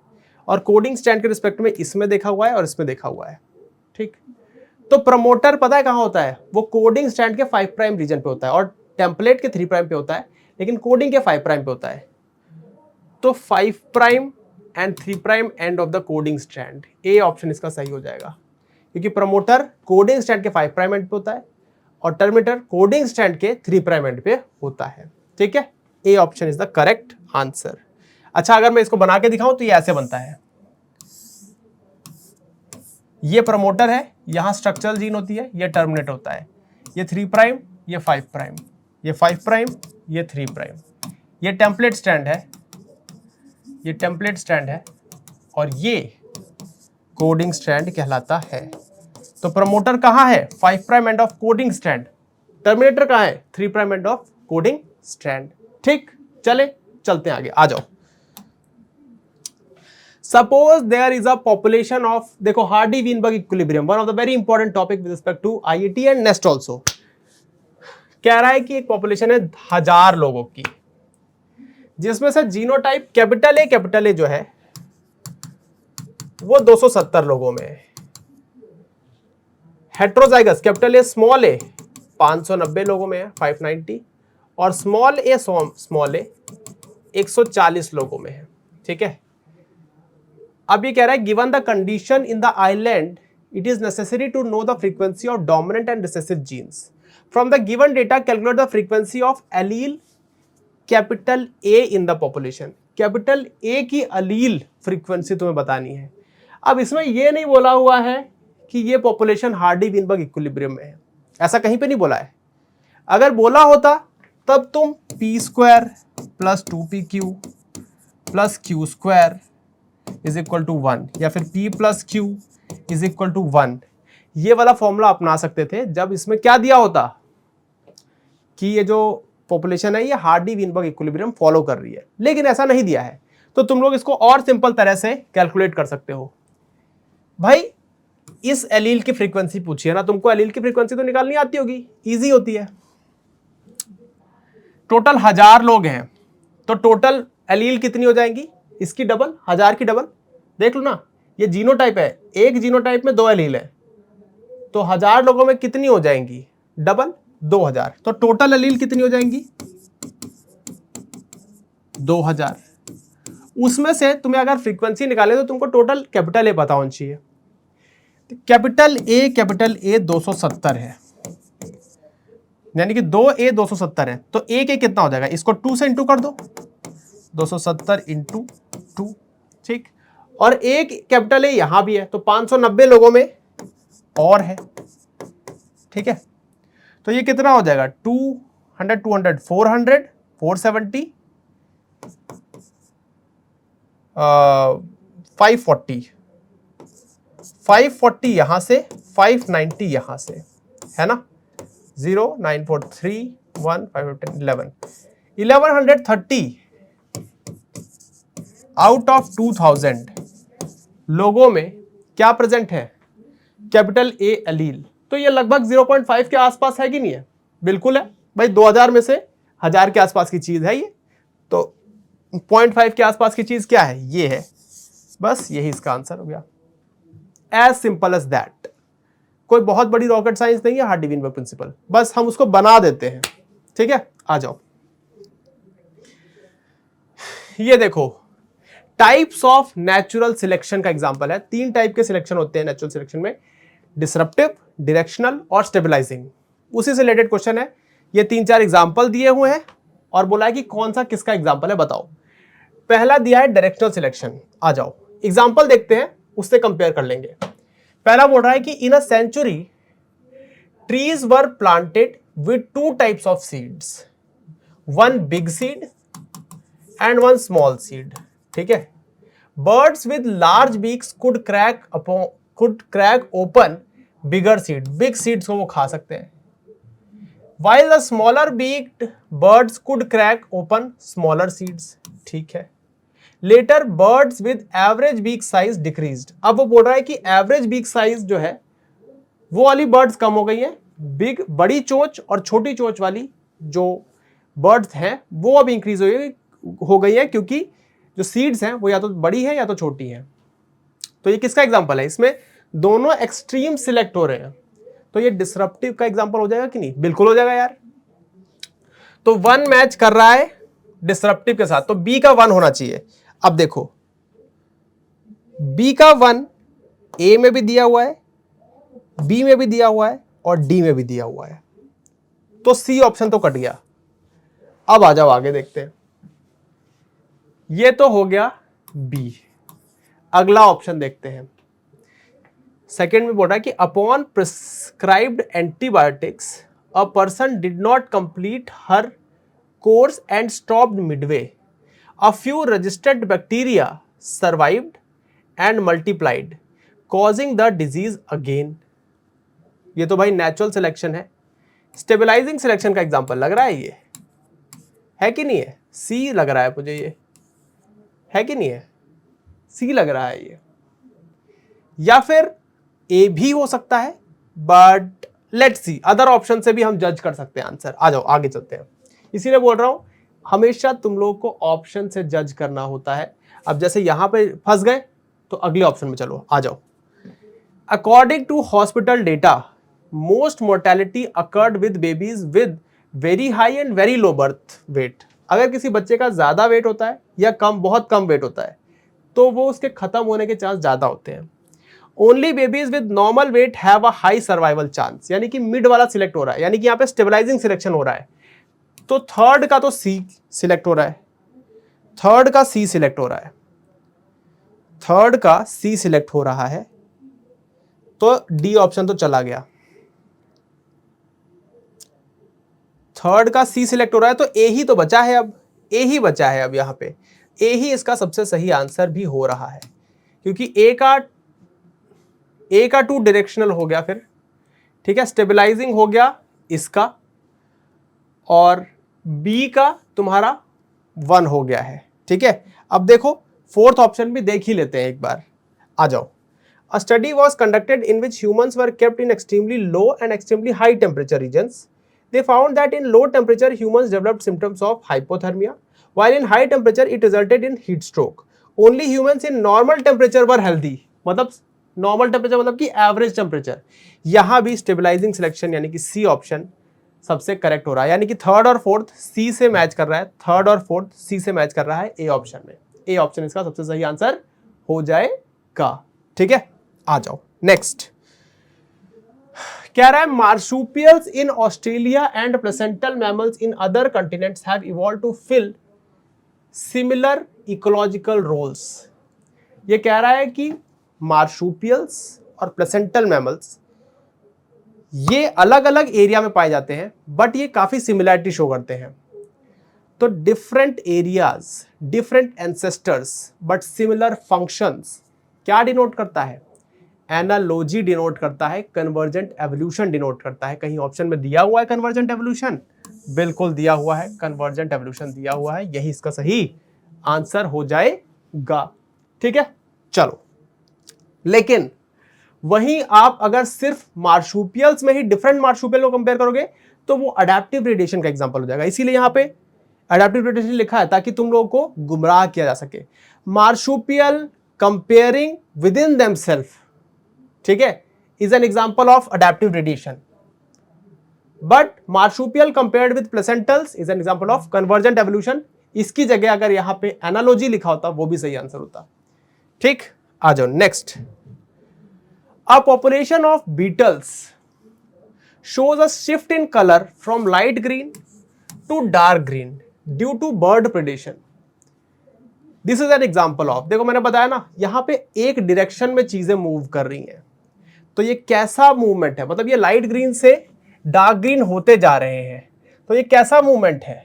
और कोडिंग स्ट्रैंड के रिस्पेक्ट में इसमें देखा हुआ है और इसमें देखा हुआ है। ठीक, तो प्रमोटर पता है कहां होता है? वो कोडिंग स्ट्रैंड के 5 प्राइम रीजन पे होता है और टेम्पलेट के 3 प्राइम पे होता है, लेकिन कोडिंग के 5 प्राइम पे होता है। तो 5 prime and 3 prime end of the coding strand, A option इसका सही हो जाएगा, क्योंकि प्रमोटर कोडिंग स्ट्रैंड के 5 प्राइम एंड पे होता है और टर्मिनेटर कोडिंग स्ट्रैंड के 3 प्राइम एंड पे होता है। ठीक है, A option is the correct answer. अच्छा, अगर मैं इसको बना के दिखाऊं तो ये ऐसे बनता है। ये प्रमोटर है, यहां स्ट्रक्चरल जीन होती है, ये टर्मिनेट होता है, ये 3 प्राइम, ये 5 प्राइम, ये 5 प्राइम, ये 3 प्राइम, ये टेम्पलेट स्टैंड है, ये टेम्पलेट स्टैंड है, और ये कोडिंग स्ट्रैंड कहलाता है। तो प्रमोटर कहां है? 5 prime end of coding strand. Terminator कहां है? 3 prime end of coding strand. ठीक, चलते हैं आगे, आ जाओ। Suppose there is a population of, देखो Hardy-Weinberg equilibrium, one of the very important topic with respect to IIT and NEET also. कह रहा है कि एक पॉपुलेशन है 1000 लोगों की, जिसमें से जीनोटाइप कैपिटल ए जो है वो 270 लोगों में है। हेट्रोजाइगस कैपिटल ए स्मॉल ए 590 लोगों में है, 590, और स्मॉल ए 140 लोगों में है। ठीक है, अब ये कह रहा है given the condition in the island it is necessary to know the frequency of dominant and recessive genes from the given data calculate the frequency of allele capital A in the population. Capital A की allele frequency तुम्हें बतानी है। अब इसमें यह नहीं बोला हुआ है कि ये पॉपुलेशन हार्डी-वीनबर्ग इक्विलिब्रियम में है, ऐसा कहीं पे नहीं बोला है। अगर बोला होता तब तुम p² plus 2pq plus q² is equal to 1 या फिर p plus q is equal to 1 ये वाला फॉर्मूला अपना सकते थे, जब इसमें क्या दिया होता कि ये जो पॉपुलेशन है ये हार्डी-वीनबर्ग इक्विलिब्रियम फॉलो कर रही है, लेकिन ऐसा नहीं दिया है। तो तुम लोग इसको और सिंपल तरह से कैलकुलेट कर सकते हो। भाई इस एलील की फ्रीक्वेंसी पूछी है ना, तुमको एलील की फ्रीक्वेंसी तो निकालनी आती होगी, इजी होती है। टोटल 1000 लोग हैं, तो टोटल एलील कितनी हो जाएंगी? इसकी डबल, 1000 की डबल। देख लो ना, ये जीनोटाइप है, एक जीनोटाइप में 2 एलील है, तो 1000 लोगों में कितनी हो जाएंगी? डबल, 2000। तो टोटल एलील कितनी हो जाएंगी? 2000। उसमें से तुम्हें अगर फ्रीक्वेंसी निकाले तो तुमको टोटल कैपिटल ए पता होना चाहिए। कैपिटल ए 270 है, यानी कि 2a 270 है, तो a के कितना हो जाएगा? इसको 2 से इंटू कर दो, 270 इंटू 2। ठीक, और एक कैपिटल ए यहां भी है, तो 590 लोगों में और है। ठीक है, तो ये कितना हो जाएगा? 200 400 470 540 यहां से, 590 यहां से, है ना? 0 9 4 3 1 5 10 11 1130 आउट ऑफ 2000 लोगों में क्या प्रेजेंट है? Capital A allele. तो ये लगभग 0.5 के आसपास है कि नहीं है? बिल्कुल है भाई, 2000 में से 1000 के आसपास की चीज है ये, तो 0.5 के आसपास की चीज क्या है? ये है। बस यही इसका आंसर हो गया, एज सिंपल एज दैट। कोई बहुत बड़ी रॉकेट साइंस नहीं है हार्डी-वीनबर्ग प्रिंसिपल, बस हम उसको बना देते हैं। ठीक है, आ जाओ। ये देखो टाइप्स ऑफ नेचुरल सिलेक्शन का एग्जांपल है। 3 टाइप के सिलेक्शन होते हैं नेचुरल सिलेक्शन में, डिसरप्टिव, डायरेक्शनल और स्टेबलाइजिंग। उसी से रिलेटेड क्वेश्चन है। ये 3-4 एग्जांपल दिए हुए हैं और बोला है कि कौन सा किसका एग्जांपल है बताओ। पहला दिया है डायरेक्शनल सिलेक्शन, आ जाओ एग्जांपल देखते हैं, उससे कंपेयर कर लेंगे। पहला बोल रहा है कि in a century trees were planted with 2 types of seeds, 1 big seed and 1 small seed. ठीक है, birds with large beaks could crack open bigger seed, big seeds को वो खा सकते हैं, while the smaller beaked birds could crack open smaller seeds। ठीक है, later birds with average beak size decreased। अब वो बोल रहा है कि एवरेज बीक साइज जो है वो वाली बर्ड्स कम हो गई हैं, बिग बड़ी चोंच और छोटी चोंच वाली जो बर्ड्स हैं वो अब इंक्रीज हो गई है, क्योंकि जो सीड्स हैं वो या तो बड़ी है या तो छोटी है। तो ये किसका एग्जांपल है? इसमें दोनों एक्सट्रीम सिलेक्ट हो रहे हैं, तो ये डिसरप्टिव का एग्जांपल हो जाएगा कि नहीं? बिल्कुल हो जाएगा यार। तो 1 मैच कर रहा है डिसरप्टिव के साथ, तो बी का 1 होना चाहिए। अब देखो बी का 1 ए में भी दिया हुआ है, बी में भी दिया हुआ है और डी में भी दिया हुआ है, तो सी ऑप्शन तो कट गया। अब आ जाओ आगे देखते हैं। ये तो हो गया बी। अगला ऑप्शन देखते हैं। सेकेंड में बोल रहा है कि upon prescribed antibiotics a person did not complete her course and stopped Midway, a few registered bacteria survived and multiplied causing the disease again. ये तो भाई नेचुरल सिलेक्शन है, स्टेबलाइजिंग सिलेक्शन का एग्जांपल लग रहा है, ये है कि नहीं है? सी लग रहा है मुझे, ये है कि नहीं है? सी लग रहा है ये, या फिर ए भी हो सकता है, but let's see, other option से भी हम जज कर सकते हैं आंसर। आ जाओ आगे चलते हैं। इसीलिए बोल रहा हूं हमेशा तुम लोगों को ऑप्शन से जज करना होता है। अब जैसे यहां पे फंस गए तो अगले ऑप्शन में चलो, आ जाओ। According to hospital data most mortality occurred with babies with very high and very low birth weight. अगर किसी बच्चे का ज्यादा वेट होता है या कम, बहुत कम वेट होता है, तो वो उसके खत्म होने के चांस ज्यादा होते हैं। Only babies with normal weight have a high survival chance, यानी कि मिड वाला सिलेक्ट हो रहा है, यानी कि यहां पे स्टेबलाइजिंग सिलेक्शन हो रहा है। तो थर्ड का तो सी सिलेक्ट हो रहा है, थर्ड का सी सिलेक्ट हो रहा है, थर्ड का सी सिलेक्ट हो रहा है, तो डी ऑप्शन तो चला गया। थर्ड का सी सिलेक्ट हो रहा है, तो ए ही तो बचा है, अब ए ही बचा है। अब यहां पे ए ही इसका सबसे सही आंसर भी हो रहा है, क्योंकि ए का 2 डायरेक्शनल हो गया फिर, ठीक है, स्टेबलाइजिंग हो गया इसका, और बी का तुम्हारा 1 हो गया है, ठीक है। अब देखो फोर्थ ऑप्शन भी देख ही लेते हैं एक बार, आ जाओ। A study was conducted in which humans were kept in extremely low and extremely high temperature regions. They found that in low temperature humans developed symptoms of hypothermia, while in high temperature it resulted in heat stroke. Only humans in normal temperature were healthy. मतलब normal temperature मतलब कि average temperature. यहां भी stabilising selection यानी कि C option सबसे correct हो रहा है, यानी कि थर्ड और फोर्थ सी से मैच कर रहा है, थर्ड और फोर्थ सी से मैच कर रहा है ए ऑप्शन में। ए ऑप्शन इसका सबसे सही आंसर हो जाएगा, ठीक है। आ जाओ नेक्स्ट। कह रहा है marsupials in Australia and placental mammals in other continents have evolved to fill similar ecological roles. ये कह रहा है कि मार्सुपियल्स और प्लेसेंटल मैमल्स ये अलग अलग एरिया में पाए जाते हैं, बट ये काफी सिमिलैरिटी शो करते हैं। तो different areas, different ancestors but similar functions क्या डिनोट करता है? एनालॉजी डिनोट करता है, कन्वर्जेंट एवोल्यूशन डिनोट करता है। कहीं ऑप्शन में दिया हुआ है कन्वर्जेंट एवोल्यूशन? बिल्कुल दिया हुआ है, कन्वर्जेंट एवोल्यूशन दिया हुआ है, यही इसका सही आंसर हो जाएगा, ठीक है। चलो, लेकिन वहीं आप अगर सिर्फ मार्सुपियल्स में ही डिफरेंट मार्सुपियल को कंपेयर करोगे तो वो अडैप्टिव रेडिएशन का एग्जांपल हो जाएगा। इसीलिए यहां पे अडैप्टिव रेडिएशन लिखा है ताकि तुम लोगों को गुमराह किया जा सके। Marsupial comparing with in themselves, ठीक है, is an example of adaptive radiation, but marsupial compared with placentals is an example of convergent evolution. इसकी जगह अगर यहां पे एनालॉजी लिखा होता वो भी सही आंसर होता, ठीक। आ जाओ next. A population of beetles shows a shift in color from light green to dark green due to bird predation. This is an example of, देखो मैंने बताया ना, यहां पे एक डायरेक्शन में चीजें मूव कर रही हैं, तो ये कैसा मूवमेंट है? मतलब ये लाइट ग्रीन से डार्क ग्रीन होते जा रहे हैं, तो ये कैसा मूवमेंट है?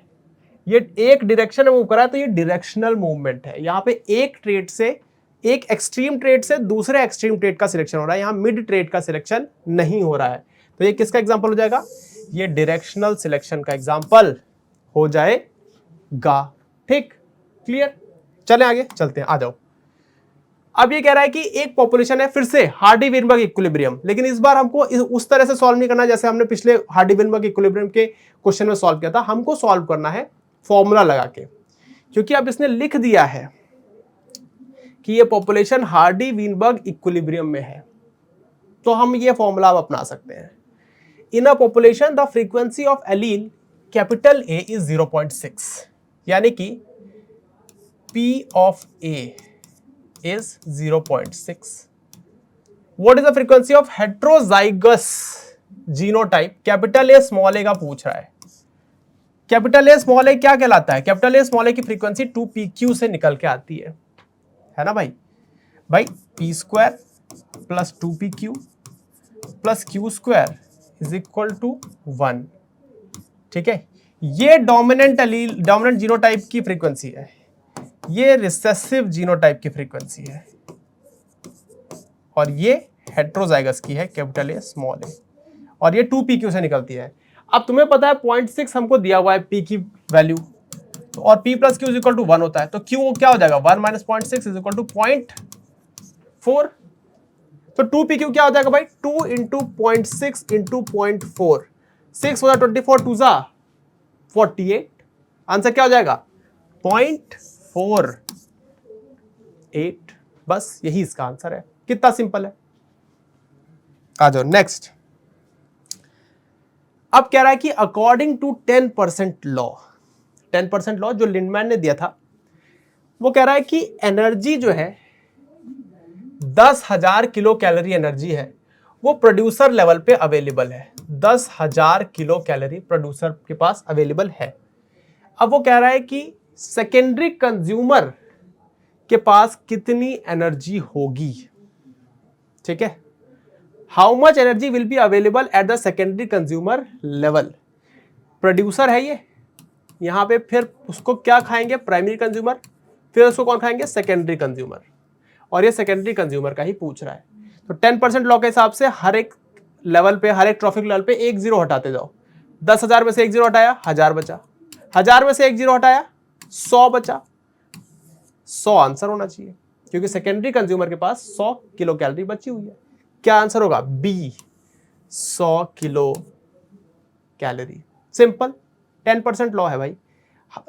ये एक डायरेक्शन में मूव कर रहा है, तो ये डायरेक्शनल मूवमेंट है। यहां पे एक ट्रेट से, एक एक्सट्रीम ट्रेड से दूसरे एक्सट्रीम ट्रेड का सिलेक्शन हो रहा है, यहां मिड ट्रेड का सिलेक्शन नहीं हो रहा है। तो ये किसका एग्जांपल हो जाएगा? ये डायरेक्शनल सिलेक्शन का एग्जांपल हो जाएगा, ठीक, क्लियर। चलें आगे चलते हैं, आ जाओ। अब ये कह रहा है कि एक पॉपुलेशन है, फिर से हार्डी-वेनबर्ग इक्विलिब्रियम, लेकिन इस बार हमको उस तरह से सॉल्व नहीं करना जैसे हमने पिछले हार्डी-वेनबर्ग इक्विलिब्रियम के क्वेश्चन में सॉल्व किया था। हमको सॉल्व करना है फॉर्मूला लगा के, क्योंकि अब इसने लिख दिया है कि ये पॉपुलेशन हार्डी-वेनबर्ग इक्विलिब्रियम में है, तो हम ये फॉर्मूला अब अपना सकते हैं। In a population the frequency of allele capital A is 0.6, यानी कि P of A is 0.6. What is the frequency of heterozygous genotype? Capital A small A का पूछ रहा है, कैपिटल ए स्मॉल ए क्या कहलाता है? कैपिटल ए स्मॉल ए की फ्रीक्वेंसी 2pq से निकल के आती है ना भाई? भाई p square plus 2pq plus q square is equal to 1। ठीक है, ये डोमिनेंट जीनोटाइप की फ्रीक्वेंसी है, ये रिसेसिव जीनोटाइप की फ्रीक्वेंसी है, और ये हेट्रोजाइगस की है कैपिटल ए स्मॉल ए, और ये 2pq से निकलती है। अब तुम्हें पता है 0.6 हमको दिया हुआ है p की वैल्यू, और p plus Q is equal to 1 होता है, तो q क्या हो जाएगा? 1 माइनस 0.6 इज इक्वल टू 0.4। तो 2pq क्या हो जाएगा भाई? 2 इंटू 0.6 इंटू 0.4, 6 हो जाए 24, 2 जा 48। आंसर क्या हो जाएगा? 0.48। बस यही इसका आंसर है। कितना सिंपल है। आ जाओ नेक्स्ट। अब कह रहा है कि अकॉर्डिंग टू 10% लॉ, 10% लॉ जो लिंडमैन ने दिया था, वो कह रहा है कि एनर्जी जो है 10,000 किलो कैलोरी एनर्जी है, वो प्रोड्यूसर लेवल पे अवेलेबल है। 10,000 किलो कैलोरी प्रोड्यूसर के पास अवेलेबल है। अब वो कह रहा है कि सेकेंडरी कंज्यूमर के पास कितनी एनर्जी होगी। ठीक है, how much energy will be available at the secondary consumer level. Producer है ये, यहां पे फिर उसको क्या खाएंगे? प्राइमरी कंज्यूमर, फिर उसको कौन खाएंगे? सेकेंडरी कंज्यूमर, और ये सेकेंडरी कंज्यूमर का ही पूछ रहा है। तो 10% लॉ के हिसाब से हर एक लेवल पे, हर एक ट्रॉफिक लेवल पे एक जीरो हटाते जाओ। 10,000 में से एक जीरो हटाया, 1000 बचा। 1000 में से एक जीरो हटाया, 100 बचा। 100 आंसर होना चाहिए, क्योंकि सेकेंडरी कंज्यूमर के पास 100 किलो कैलोरी बची हुई है। क्या आंसर होगा? B, 100 kilo calorie. Simple, 10% law है भाई।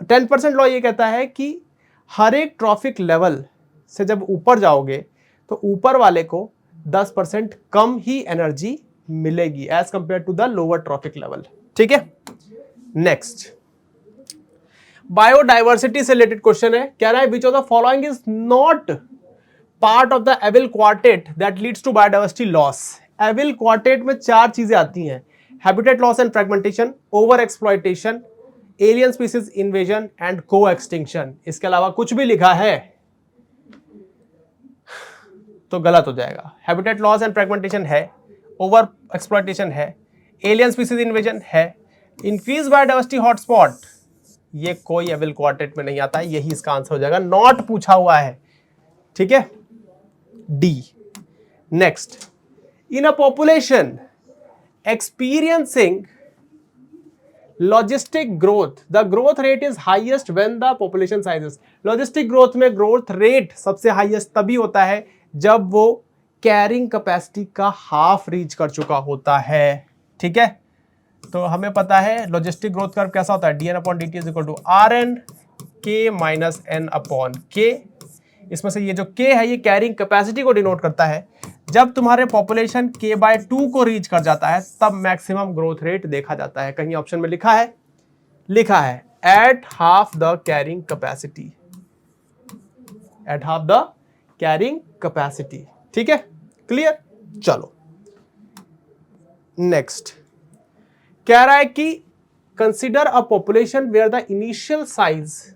10% लॉ ये कहता है कि हर एक ट्रॉफिक लेवल से जब ऊपर जाओगे तो ऊपर वाले को 10% कम ही एनर्जी मिलेगी as compare to the lower trophic level. ठीक है, नेक्स्ट बायोडाइवर्सिटी से रिलेटेड क्वेश्चन है। कह रहा है which of the following is not part of the evil quartet that leads to biodiversity loss. Evil quartet में 4 चीजें आती हैं: habitat loss and fragmentation, over exploitation, alien species invasion and co extinction. इसके अलावा कुछ भी लिखा है तो गलत हो जाएगा। हैबिटेट लॉस एंड फ्रेगमेंटेशन है, ओवर एक्सप्लॉयटेशन है, एलियन स्पीसीज इन्वेजन है, इंक्रीज बायोडाइवर्सिटी हॉटस्पॉट, ये कोई एविल क्वार्टेट में नहीं आता है। यही इसका आंसर हो जाएगा, नॉट पूछा हुआ है। ठीक है, D. Next, in a population experiencing logistic growth the growth rate is highest when the population sizes. Logistic growth में ग्रोथ रेट सबसे हाईएस्ट तभी होता है जब वो कैरिंग कैपेसिटी का हाफ रीच कर चुका होता है। ठीक है, तो हमें पता है लॉजिस्टिक ग्रोथ कर्व कैसा होता है? dn upon dt is equal to rn k minus n upon k। इसमें से ये जो k है ये कैरिंग कैपेसिटी को डिनोट करता है। जब तुम्हारे पॉपुलेशन k/2 को रीच कर जाता है तब मैक्सिमम ग्रोथ रेट देखा जाता है। कहीं ऑप्शन में लिखा है at half the carrying capacity, at half the carrying capacity. ठीक है, क्लियर। चलो नेक्स्ट, कह रहा है कि consider a population where the initial size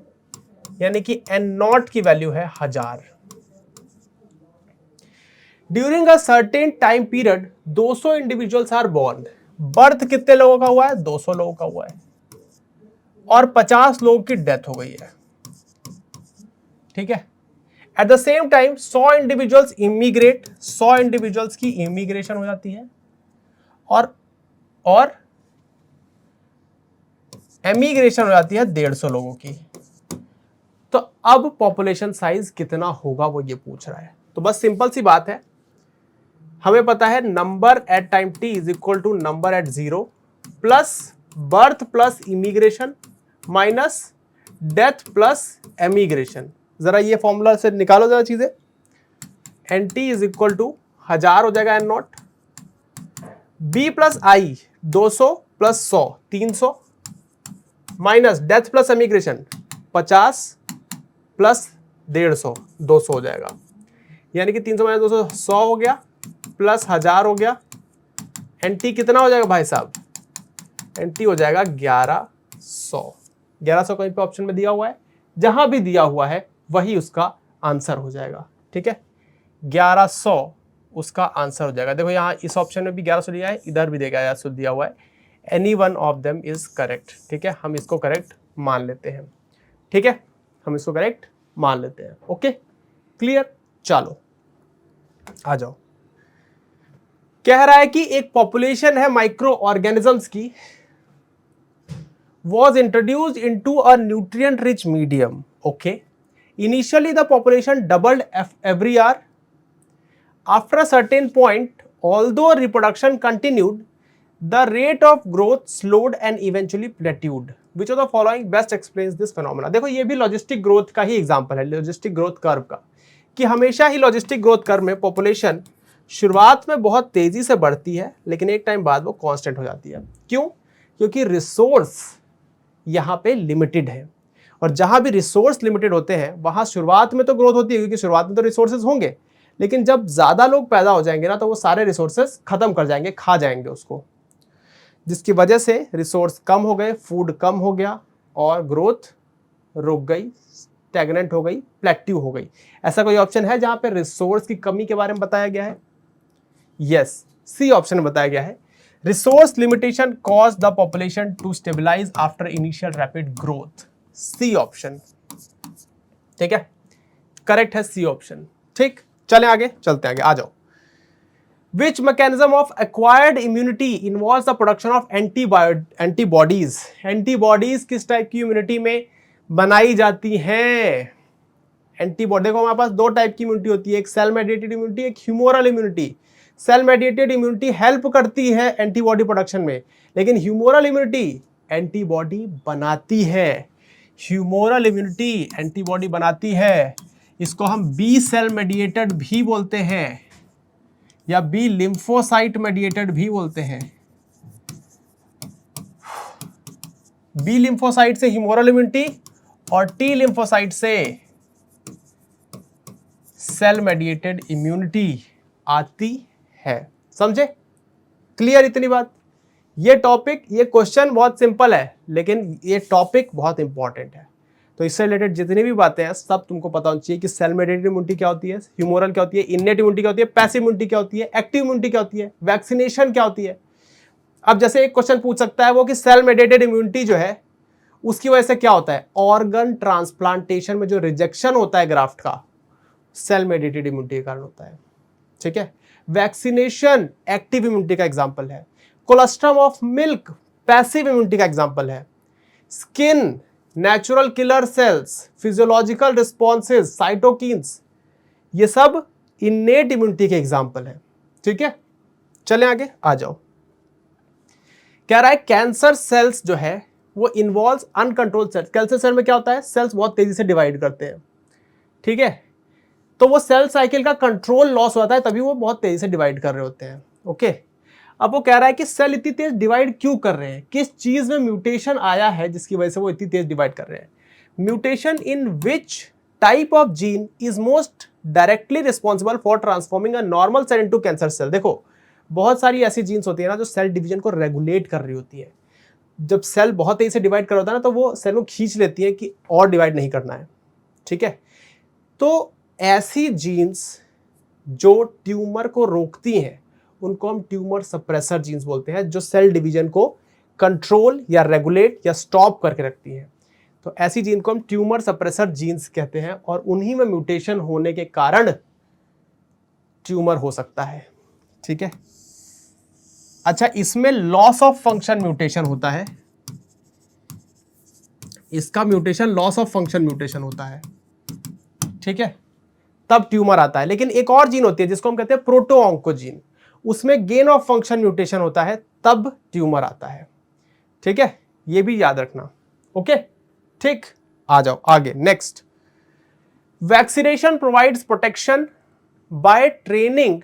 यानी कि n0 की वैल्यू है 1000। During a certain time period 200 individuals are born. Birth कितने लोगों का हुआ है? 200 लोगों का हुआ है, और 50 लोगों की डेथ हो गई है। ठीक है, at the same time 100 individuals immigrate, 100 individuals की इमिग्रेशन हो जाती है, और एमिग्रेशन हो जाती है 150 लोगों की। तो अब पॉपुलेशन साइज कितना होगा वो ये पूछ रहा है। तो बस सिंपल सी बात है, हमें पता है number at time t is equal to number at 0 plus birth plus immigration minus death plus emigration. जरा ये फॉर्मूला से निकालो जरा चीजें। nt इज इक्वल टू 1000 हो जाएगा n0, b प्लस आई 200 plus 100 300 minus death plus emigration 50 plus 150 200 हो जाएगा। यानी कि 300 माइनस 200 100 हो गया, प्लस 1000 हो गया। एनटी कितना हो जाएगा भाई साहब? एनटी हो जाएगा 11 1100। 1100 कहीं पे ऑप्शन में दिया हुआ है, जहां भी दिया हुआ है वही उसका आंसर हो जाएगा। ठीक है, 1100 उसका आंसर हो जाएगा। देखो यहाँ इस ऑप्शन में भी 1100 दिया है, इधर भी 1100 दिया हुआ है। Any one of them is correct. ठीक है, हम इसको करेक्ट मान लेते हैं। ठीक है, हम इसको करेक्ट मान लेते हैं। Okay, clear. चलो आ जाओ। कह रहा है कि एक पॉपुलेशन है माइक्रो ऑर्गेनिजम्स की, was introduced into a nutrient rich medium. Okay, initially the population doubled every year. After a certain point, although reproduction continued, the rate of growth slowed and eventually plateaued. Which of the following best explains this phenomena? देखो ये भी logistic growth का ही example है, logistic growth curve का, कि हमेशा ही logistic growth curve में population शुरुआत में बहुत तेजी से बढ़ती है, लेकिन एक टाइम बाद वो कांस्टेंट हो जाती है। क्यों? क्योंकि रिसोर्स यहाँ पे लिमिटेड है, और जहां भी रिसोर्स लिमिटेड होते हैं वहां शुरुआत में तो ग्रोथ होती है, क्योंकि शुरुआत में तो रिसोर्सेज होंगे, लेकिन जब ज्यादा लोग पैदा हो जाएंगे ना तो वो सारे रिसोर्सेज खत्म कर जाएंगे, खा जाएंगे उसको, जिसकी वजह से रिसोर्स कम हो गए, फूड कम हो गया और ग्रोथ रुक गई, स्टैग्नेंट हो गई, प्लेट्यू हो गई। ऐसा कोई ऑप्शन है जहां पे रिसोर्स की कमी के बारे में बताया गया है? यस, सी ऑप्शन में बताया गया है। Resource limitation caused the population to stabilize after initial rapid growth. C option, ठीक है, करेक्ट है सी ऑप्शन। ठीक, चले आगे, चलते आगे, आ जाओ। Which mechanism of acquired immunity involves the production of antibodies? Antibodies किस टाइप की इम्यूनिटी में बनाई जाती हैं? एंटीबॉडी को हमारे पास दो टाइप की इम्यूनिटी होती है, एक सेल मेडिएटेड इम्यूनिटी, एक humoral immunity. Cell mediated immunity help करती है एंटीबॉडी प्रोडक्शन में, लेकिन ह्यूमोरल इम्यूनिटी एंटीबॉडी बनाती है। ह्यूमोरल इम्यूनिटी एंटीबॉडी बनाती है, इसको हम बी सेल मेडिएटेड भी बोलते हैं, या बी लिम्फोसाइट मेडिएटेड भी बोलते हैं। बी लिम्फोसाइट से ह्यूमोरल इम्यूनिटी और टी लिम्फोसाइट से सेल मेडिएटेड इम्यूनिटी आती है। समझे? क्लियर इतनी बात? ये टॉपिक, ये क्वेश्चन बहुत सिंपल है, लेकिन ये टॉपिक बहुत इंपॉर्टेंट है। तो इससे रिलेटेड जितनी भी बातें हैं सब तुमको पता होनी चाहिए कि सेल मेडिएटेड इम्यूनिटी क्या होती है, ह्यूमोरल क्या होती है, इनेट इम्यूनिटी क्या होती है, पैसिव इम्यूनिटी क्या होती है, एक्टिव इम्यूनिटी क्या होती है, वैक्सीनेशन क्या होती है। अब जैसे एक क्वेश्चन पूछ सकता है वो कि सेल मेडिएटेड इम्यूनिटी जो है उसकी वजह से क्या होता है, ऑर्गन ट्रांसप्लांटेशन में जो रिजेक्शन होता है ग्राफ्ट का, सेल मेडिएटेड इम्यूनिटी के कारण होता है। ठीक है, वैक्सीनेशन एक्टिव इम्यूनिटी का एग्जांपल है, colostrum of milk passive immunity का एग्जांपल है, skin natural killer cells, physiological responses, cytokines, ये सब इनेट इम्यूनिटी के एग्जांपल है। ठीक है, चलें आगे, आ जाओ। कह रहा है कैंसर सेल्स जो है वो involve uncontrolled cells. Cancer cell में क्या होता है, सेल्स बहुत तेजी से डिवाइड करते हैं। ठीक है, तो वो सेल साइकिल का कंट्रोल लॉस होता है, तभी वो बहुत तेजी से डिवाइड कर रहे होते हैं। ओके, अब वो कह रहा है कि सेल इतनी तेज डिवाइड क्यों कर रहे हैं, किस चीज में म्यूटेशन आया है जिसकी वजह से वो इतनी तेज डिवाइड कर रहे हैं। Mutation in which type of gene is most directly responsible for transforming a normal cell into cancer cell. देखो बहुत सारी ऐसी जीन्स होती है ना जो सेल डिवीजन को रेगुलेट कर रही होती है। जब सेल बहुत तेजी से डिवाइड कर होता है ना तो वो सेल को खींच लेती है कि और डिवाइड नहीं करना है। ठीक है, तो ऐसी जीन्स जो ट्यूमर को रोकती हैं उनको हम ट्यूमर सप्रेसर जीन्स बोलते हैं, जो सेल डिवीजन को कंट्रोल या रेगुलेट या स्टॉप करके रखती हैं। तो ऐसी जीन को हम ट्यूमर सप्रेसर जीन्स कहते हैं, और उन्हीं में म्यूटेशन होने के कारण ट्यूमर हो सकता है। ठीक है, अच्छा, इसमें लॉस ऑफ फंक्शन म्यूटेशन होता है, इसका mutation loss of function mutation होता है। ठीक है, तब ट्यूमर आता है। लेकिन एक और जीन होती है जिसको हम कहते हैं प्रोटोऑन्कोजीन, उसमें गेन ऑफ फंक्शन म्यूटेशन होता है, तब ट्यूमर आता है। ठीक है, ये भी याद रखना। ओके, ठीक, आ जाओ आगे, next. Vaccination provides protection by training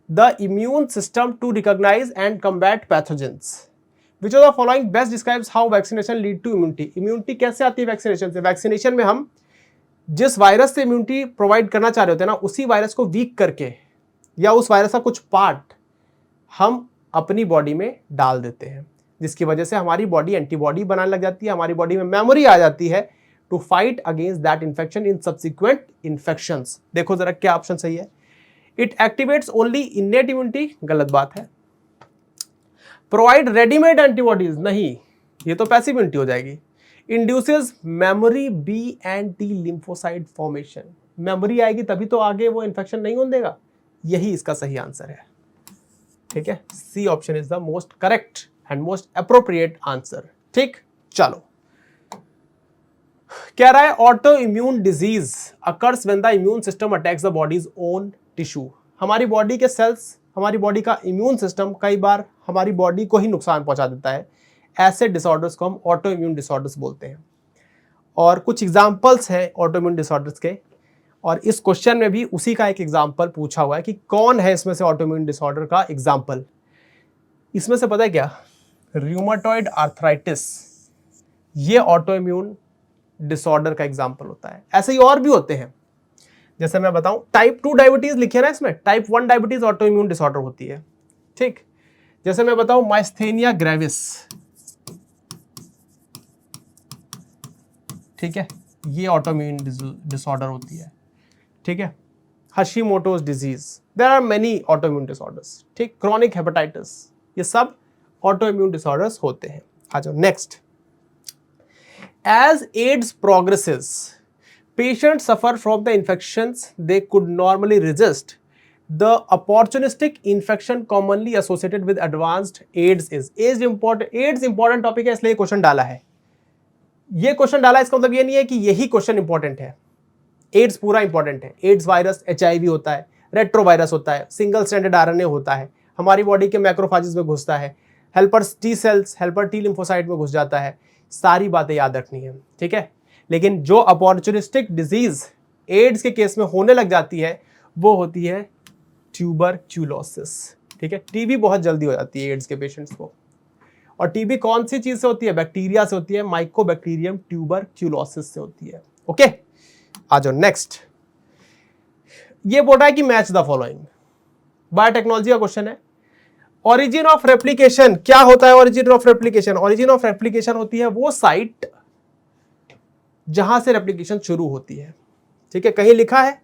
the immune system to recognize and combat pathogens. Which of the following best describes how vaccination lead to immunity. इम्यूनिटी कैसे आती है वैक्सीनेशन से? वैक्सीनेशन में हम जिस वायरस से इम्यूनिटी प्रोवाइड करना चाह रहे होते हैं ना, उसी वायरस को वीक करके या उस वायरस का कुछ पार्ट हम अपनी बॉडी में डाल देते हैं, जिसकी वजह से हमारी बॉडी एंटीबॉडी बनाने लग जाती है, हमारी बॉडी में मेमोरी आ जाती है to fight against that infection in subsequent infections. देखो जरा क्या ऑप्शन सही है। It activates only innate immunity, गलत बात है। प्रोवाइड रेडीमेड एंटीबॉडीज, नहीं, ये तो पैसिव इम्यूनिटी हो जाएगी। Induces memory B and T lymphocyte formation, memory आएगी तभी तो आगे वो इन्फेक्शन नहीं होने देगा। यही इसका सही आंसर है। ठीक है, C option is the most correct and most appropriate answer. ठीक, चलो कह रहा है autoimmune disease occurs when the immune system attacks the body's own tissue. हमारी बॉडी के सेल्स, हमारी बॉडी का इम्यून सिस्टम कई बार हमारी बॉडी को ही नुकसान पहुंचा देता है। ऐसे डिसऑर्डर्स को हम ऑटो इम्यून डिसऑर्डर्स बोलते हैं। और कुछ एग्जांपल्स हैं ऑटो इम्यून डिसऑर्डर्स के, और इस क्वेश्चन में भी उसी का एक एग्जांपल पूछा हुआ है कि कौन है इसमें से ऑटो इम्यून डिसऑर्डर का एग्जांपल। इसमें से पता है क्या, रूमेटॉइड आर्थराइटिस, ये ऑटो इम्यून डिसऑर्डर का एग्जांपल होता है। ऐसे ही और भी होते हैं, जैसे मैं बताऊं टाइप 2 डायबिटीज लिखे ना इसमें, type 1 diabetes auto immune disorder होती है। ठीक, जैसे मैं बताऊं माइस्थेनिया ग्रेविस, ठीक है, ये ऑटो इम्यून डिसऑर्डर होती है। ठीक है, Hashimoto's disease, there are many auto immune disorders. ठीक, क्रॉनिक हेपेटाइटिस, ये सब ऑटो इम्यून डिसऑर्डर्स होते हैं। आ जाओ next. As AIDS progresses patients suffer from the infections they could normally resist. The opportunistic infection commonly associated with advanced AIDS is AIDS important topic है, इसलिए question डाला है। ये क्वेश्चन डाला इसका मतलब ये नहीं है कि यही क्वेश्चन इंपॉर्टेंट है। एड्स पूरा इंपॉर्टेंट है। एड्स वायरस HIV होता है, रेट्रोवायरस होता है, सिंगल स्ट्रैंडेड RNA होता है, हमारी बॉडी के मैक्रोफेजेस में घुसता है, helper T cells, helper T lymphocyte में घुस जाता है। सारी बातें याद रखनी है। ठीक है, लेकिन जो अपॉर्चुनिस्टिक डिजीज एड्स के केस में होने लग जाती है वो होती है ट्यूबरक्यूलोसिस। ठीक है, टीबी बहुत जल्दी हो जाती है एड्स के पेशेंट्स को। और टीबी कौन सी चीज से होती है, बैक्टीरिया से होती है, माइकोबैक्टीरियम ट्यूबरक्यूलोसिस से होती है। ओके, आ जाओ नेक्स्ट। ये बोला है कि मैच द फॉलोइंग, बायोटेक्नोलॉजी का क्वेश्चन है। ओरिजिन ऑफ रेप्लिकेशन क्या होता है? Origin of replication, origin of replication होती है वो साइट जहां से रेप्लिकेशन शुरू होती है। ठीक है, कहीं लिखा है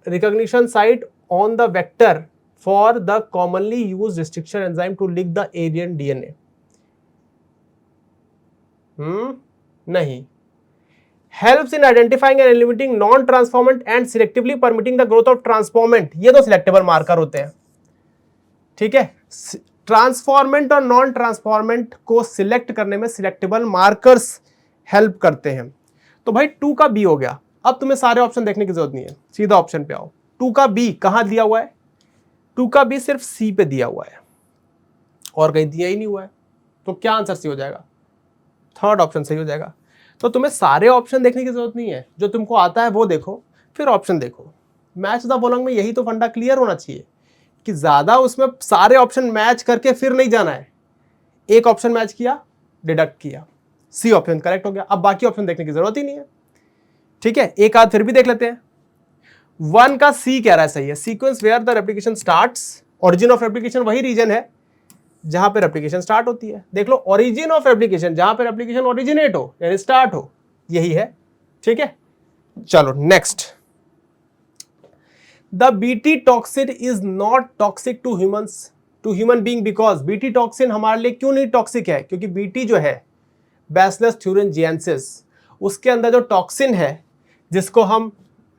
recognition site on the vector for the commonly used restriction enzyme to link the alien DNA। नहीं। Helps in identifying and eliminating non transformant and selectively permitting the growth of transformant, ये तो सिलेक्टेबल मार्कर होते हैं। ठीक है, transformant और non transformant को select करने में सिलेक्टेबल मार्कर्स हेल्प करते हैं। तो भाई 2 का B हो गया। अब तुम्हें सारे ऑप्शन देखने की जरूरत नहीं है, सीधा ऑप्शन पे आओ। 2 का B कहां दिया हुआ है? 2 का B सिर्फ C पे दिया हुआ है और कहीं दिया ही नहीं हुआ है। तो क्या आंसर सी हो जाएगा? थर्ड ऑप्शन सही हो जाएगा। तो तुम्हें सारे ऑप्शन देखने की जरूरत नहीं है, जो तुमको आता है वो देखो, फिर ऑप्शन देखो। मैच द फॉलोइंग में यही तो फंडा क्लियर होना चाहिए कि ज्यादा उसमें सारे ऑप्शन मैच करके फिर नहीं जाना है। एक ऑप्शन मैच किया, डिडक्ट किया, सी ऑप्शन करेक्ट हो गया। अब बाकी ऑप्शन देखने की जरूरत ही नहीं है। ठीक है, एक आध फिर भी देख लेते हैं। 1 का C कह रहा है सही है। Sequence where the replication starts, origin of replication वही रीजन है जहां पे रेप्लिकेशन स्टार्ट होती है। देख लो, ओरिजिन ऑफ रेप्लिकेशन, जहां पे रेप्लिकेशन ओरिजिनेट हो यानी स्टार्ट हो, यही है। ठीक है, चलो next. The BT toxin is not toxic to human being because, BT toxin हमारे लिए क्यों नहीं टॉक्सिक है? क्योंकि BT जो है बैसिलस thuringiensis, उसके अंदर जो टॉक्सिन है जिसको हम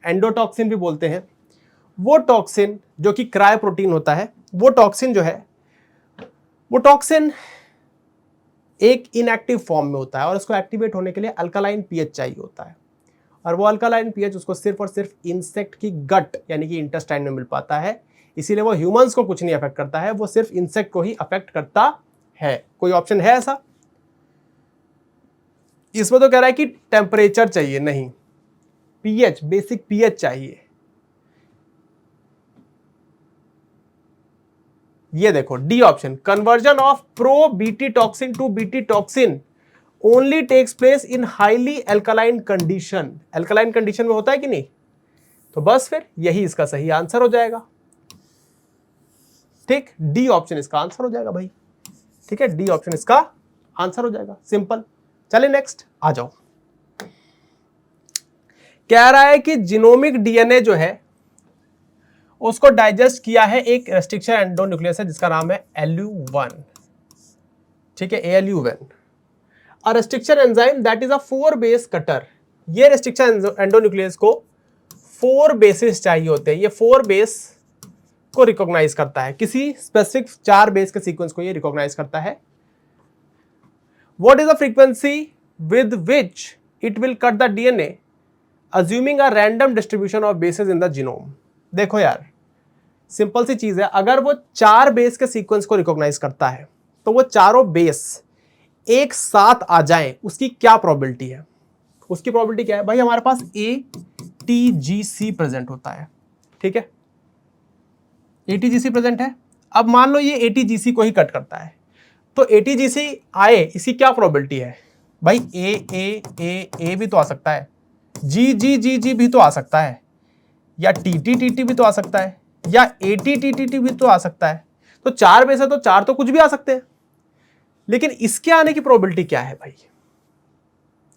एंडोटॉक्सिन भी बोलते हैं, वो टॉक्सिन जो कि क्राय प्रोटीन होता है, वो टॉक्सिन जो है, वो टॉक्सिन एक इनएक्टिव फॉर्म में होता है और उसको एक्टिवेट होने के लिए अल्कालाइन pH चाहिए होता है। और वो अल्कालाइन pH उसको सिर्फ और सिर्फ इंसेक्ट की गट यानी कि इंटेस्टाइन में मिल पाता है। इसीलिए वो ह्यूमंस को कुछ नहीं अफेक्ट करता है, वो सिर्फ इंसेक्ट को ही अफेक्ट करता है। कोई ऑप्शन है ऐसा? इसमें तो कह रहा है कि टेम्परेचर चाहिए, नहीं, pH, बेसिक pH चाहिए। ये देखो D option, conversion of pro BT toxin to BT toxin only takes place in highly alkaline condition. Alkaline condition में होता है कि नहीं? तो बस फिर यही इसका सही आंसर हो जाएगा। ठीक, डी ऑप्शन इसका आंसर हो जाएगा भाई। ठीक है, डी ऑप्शन इसका आंसर हो जाएगा, सिंपल। चलिए नेक्स्ट आ जाओ। कह रहा है कि जीनोमिक डीएनए जो है उसको डाइजेस्ट किया है एक रेस्ट्रिक्शन एंडोन्यूक्लियस है जिसका नाम है ALU1। ठीक है, ALU1, a restriction enzyme that is a 4 base cutter. ये रेस्ट्रिक्शन एंडोन्यूक्लियस को 4 बेसिस चाहिए होते हैं। ये 4 बेस को रिकॉग्नाइज करता है, किसी स्पेसिफिक 4 बेस के सीक्वेंस को ये रिकॉग्नाइज करता है। What is the frequency with which it will cut the DNA assuming a random distribution of basis in the genome. देखो यार, सिंपल सी चीज है, अगर वो 4 बेस के सीक्वेंस को रिकॉग्नाइज करता है तो वो चारों बेस एक साथ आ जाएं, उसकी क्या प्रोबेबिलिटी है? उसकी प्रोबेबिलिटी क्या है भाई? हमारे पास ATGC प्रेजेंट होता है। ठीक है, ATGC प्रेजेंट है। अब मान लो ये ATGC को ही कट करता है, तो ATGC आए, इसकी क्या प्रोबेबिलिटी है भाई? A भी तो आ सकता है, G भी तो आ सकता है, या TT भी तो आ सकता है, या ATTT भी तो आ सकता है। तो 4 बेस है तो 4 तो कुछ भी आ सकते हैं, लेकिन इसके आने की प्रोबेबिलिटी क्या है भाई?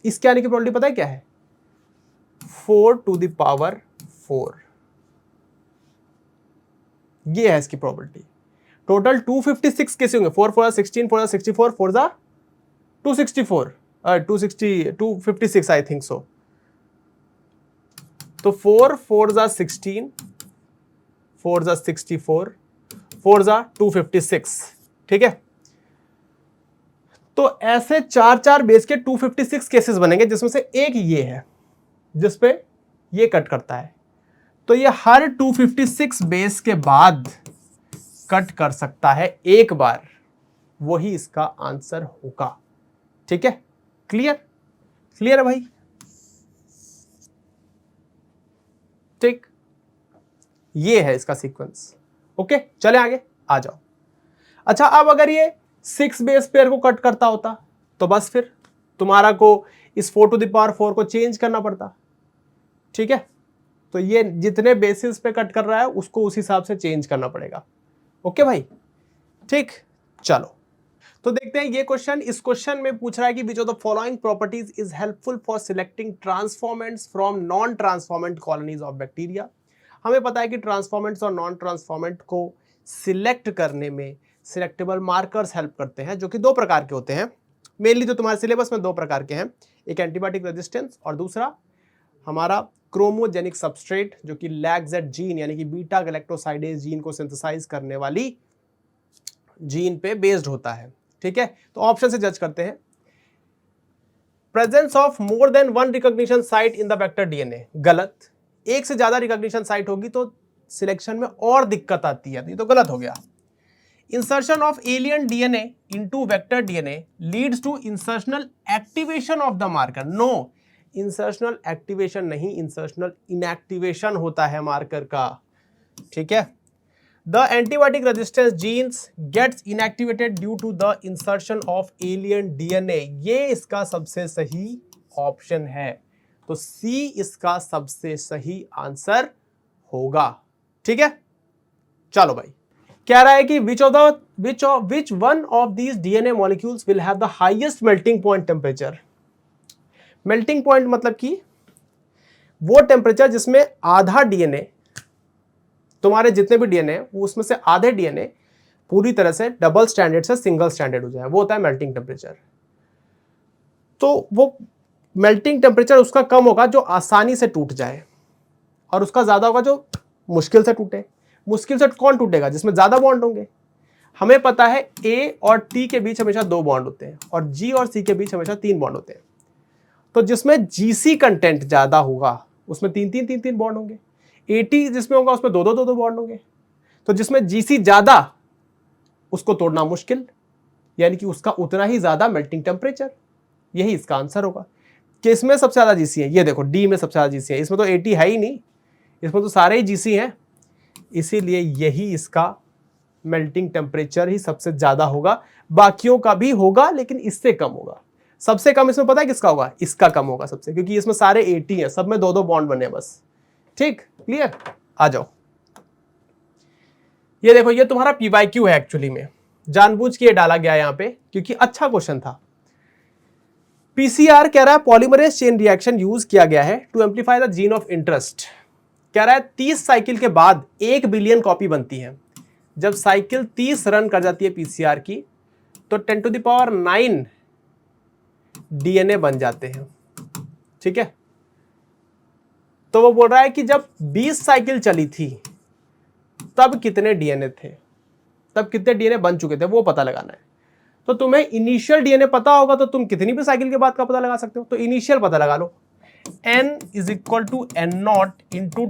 इसके आने की प्रोबेबिलिटी पता है क्या है? 4⁴। ये है इसकी प्रोबेबिलिटी। टोटल 256 कैसे होंगे? 4 4 16 4 64 4 264 256 आई थिंक सो। तो 4 4 16 4 64 4 256। ठीक है, तो ऐसे 4 बेस के 256 केसेस बनेंगे, जिसमें से एक ये है जिसपे ये कट करता है। तो ये हर 256 बेस के बाद कट कर सकता है एक बार, वही इसका आंसर होगा। ठीक है, क्लियर? क्लियर है भाई? ठीक, ये है इसका सीक्वेंस। ओके, चले आगे आ जाओ। अच्छा, अब अगर ये 6 बेस पेयर को कट करता होता तो बस फिर तुम्हारा को इस 4⁴ को चेंज करना पड़ता। ठीक है, तो ये जितने बेसिस पे कट कर रहा है उसको उस हिसाब से चेंज करना पड़ेगा। ओके भाई, ठीक, चलो तो देखते हैं ये क्वेश्चन। इस क्वेश्चन में पूछ रहा है कि विच of the following properties is helpful for selecting transformants from non transformant colonies of bacteria. हमें पता है कि ट्रांसफॉर्मेंट्स और नॉन ट्रांसफॉर्मेंट को सिलेक्ट करने में सिलेक्टेबल मार्कर्स हेल्प करते हैं, जो कि 2 प्रकार के होते हैं। मेनली जो तुम्हारे सिलेबस में 2 प्रकार के हैं, एक एंटीबायोटिक रेजिस्टेंस और दूसरा हमारा क्रोमोजेनिक सबस्ट्रेट, जो कि लैगजेट जीन यानी कि बीटा गैलेक्टोसाइडेज जीन को सिंथेसाइज करने वाली जीन पे बेस्ड होता है। ठीक है, तो ऑप्शन से जज करते हैं। Presence of more than 1 recognition site in the vector DNA, गलत। एक से ज्यादा रिकॉग्निशन साइट होगी तो सिलेक्शन में और दिक्कत आती है, ये तो गलत हो गया। Insertion of alien DNA into vector DNA leads to insertional activation of the marker, no, insertional activation नहीं, इंसर्शनल इनएक्टिवेशन होता है मार्कर का। ठीक है, the antibiotic resistance genes gets inactivated due to the insertion of alien DNA, ये इसका सबसे सही ऑप्शन है। तो सी इसका सबसे सही आंसर होगा। ठीक है, चलो भाई, कह रहा है कि which one of these DNA molecules will have the highest melting point temperature। Melting point मतलब कि वो टेम्परेचर जिसमें आधा डीएनए, तुम्हारे जितने भी डीएनए उसमें से आधे डीएनए पूरी तरह से डबल स्टैंडर्ड से सिंगल स्टैंडर्ड हो जाए, वो होता है मेल्टिंग टेम्परेचर। तो वो मेल्टिंग टेम्परेचर उसका कम होगा जो आसानी से टूट जाए, और उसका ज्यादा होगा जो मुश्किल से टूटे। मुश्किल से कौन टूटेगा? जिसमें ज्यादा बॉन्ड होंगे। हमें पता है ए और टी के बीच हमेशा 2 बॉन्ड होते हैं, और जी और सी के बीच हमेशा 3 बॉन्ड होते हैं। तो जिसमें जीसी कंटेंट ज्यादा होगा उसमें 3 बॉन्ड होंगे। एटी जिसमें होगा उसमें 2 बॉन्ड होंगे। तो जिसमें जीसी ज्यादा उसको तोड़ना मुश्किल, यानी कि उसका उतना ही ज्यादा मेल्टिंग टेम्परेचर। यही इसका आंसर होगा। किसमें सबसे ज्यादा जीसी है? ये देखो, डी में सबसे ज्यादा जीसी है। इसमें तो एटी है ही नहीं, इसमें तो सारे ही जीसी हैं, इसीलिए यही इसका मेल्टिंग टेम्परेचर ही सबसे ज्यादा होगा। बाकियों का भी होगा लेकिन इससे कम होगा। सबसे कम इसमें पता है किसका होगा? इसका कम होगा सबसे, क्योंकि इसमें सारे 80 हैं, सब में 2 बॉन्ड बने बस। ठीक, क्लियर? आ जाओ, ये देखो, ये तुम्हारा PYQ है एक्चुअली में, जानबूझ के ये डाला गया यहाँ पे क्योंकि अच्छा क्वेश्चन था। PCR कह रहा है पॉलीमरेज चेन रिएक्शन यूज किया गया है to amplify the gene of interest. कह रहा है 30 साइकिल के बाद 1 बिलियन कॉपी बनती है। जब साइकिल 30 रन कर जाती है PCR की तो 10⁹ DNA बन जाते हैं। ठीक है, तो वो बोल रहा है कि जब 20 साइकिल चली थी तब कितने DNA थे, तब कितने DNA बन चुके थे, वो पता लगाना है। तो तुम्हें इनिशियल DNA पता होगा तो तुम कितनी भी साइकिल के बाद का पता लगा सकते हो। तो इनिशियल पता लगा लो, n = n0 ×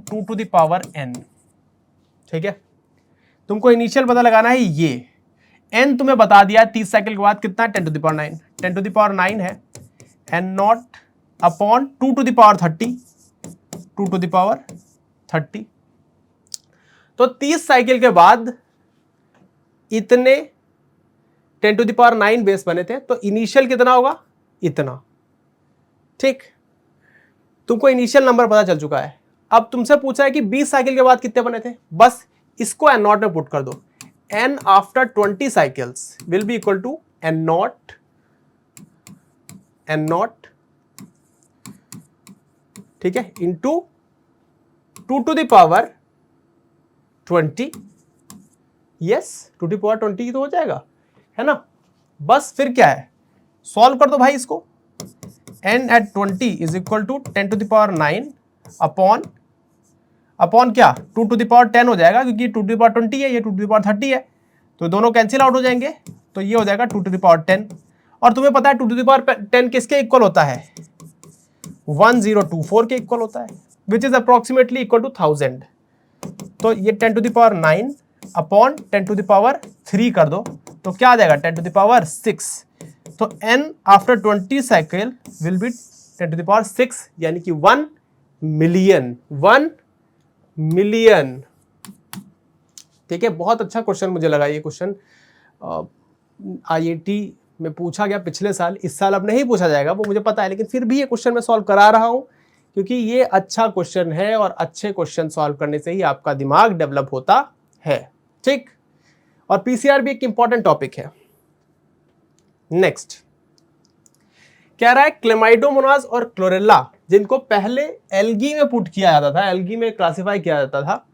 2⁻n। ठीक है, तुमको इनिशियल पता लगाना है। ये n तुम्हें बता दिया 30 साइकिल के बाद कितना, 10⁹ 10⁹ है n0 अपॉन 2⁻30 2⁻30। तो 30 साइकिल के बाद इतने 10⁹ बेस बने थे, तो इनिशियल कितना होगा, इतना। ठीक, तुमको इनिशियल नंबर पता चल चुका है। अब तुमसे पूछा है कि 20 साइकिल के बाद कितने बने थे, बस इसको n0 में पुट कर दो। n after 20 cycles will be equal to n0 ठीक है इंटू 2⁻20। यस, 2⁻20 तो हो जाएगा, है ना। बस फिर क्या है, सॉल्व कर दो भाई इसको। n at 20 is equal to 10⁹ upon क्या, 2⁻10 हो जाएगा क्योंकि 2⁻20 है, ये 2⁻30 है, तो दोनों कैंसिल आउट हो जाएंगे। तो ये हो जाएगा 2⁻10। और तुम्हें पता है 2⁻10 किसके इक्वल होता है, 1024 के इक्वल होता है, which is approximately equal to 1000। तो ये 10⁹ अपॉन 10⁻3 कर दो तो क्या आ जाएगा, 10⁻6। तो n after 20 cycle will be 10⁻6, यानी कि 1 मिलियन। 1 मिलियन। ठीक है, बहुत अच्छा क्वेश्चन मुझे लगा ये क्वेश्चन। IIT में पूछा गया पिछले साल, इस साल अब नहीं पूछा जाएगा वो मुझे पता है, लेकिन फिर भी ये क्वेश्चन मैं सॉल्व करा रहा हूं क्योंकि ये अच्छा क्वेश्चन है और अच्छे क्वेश्चन सॉल्व करने से ही आपका दिमाग डेवलप होता है। ठीक, और PCR भी एक इंपॉर्टेंट टॉपिक है। नेक्स्ट कह रहा है क्लेमाइडोमोनास और क्लोरेला, जिनको पहले एल्गी में पुट किया जाता था, एल्गी में क्लासिफाई किया जाता था,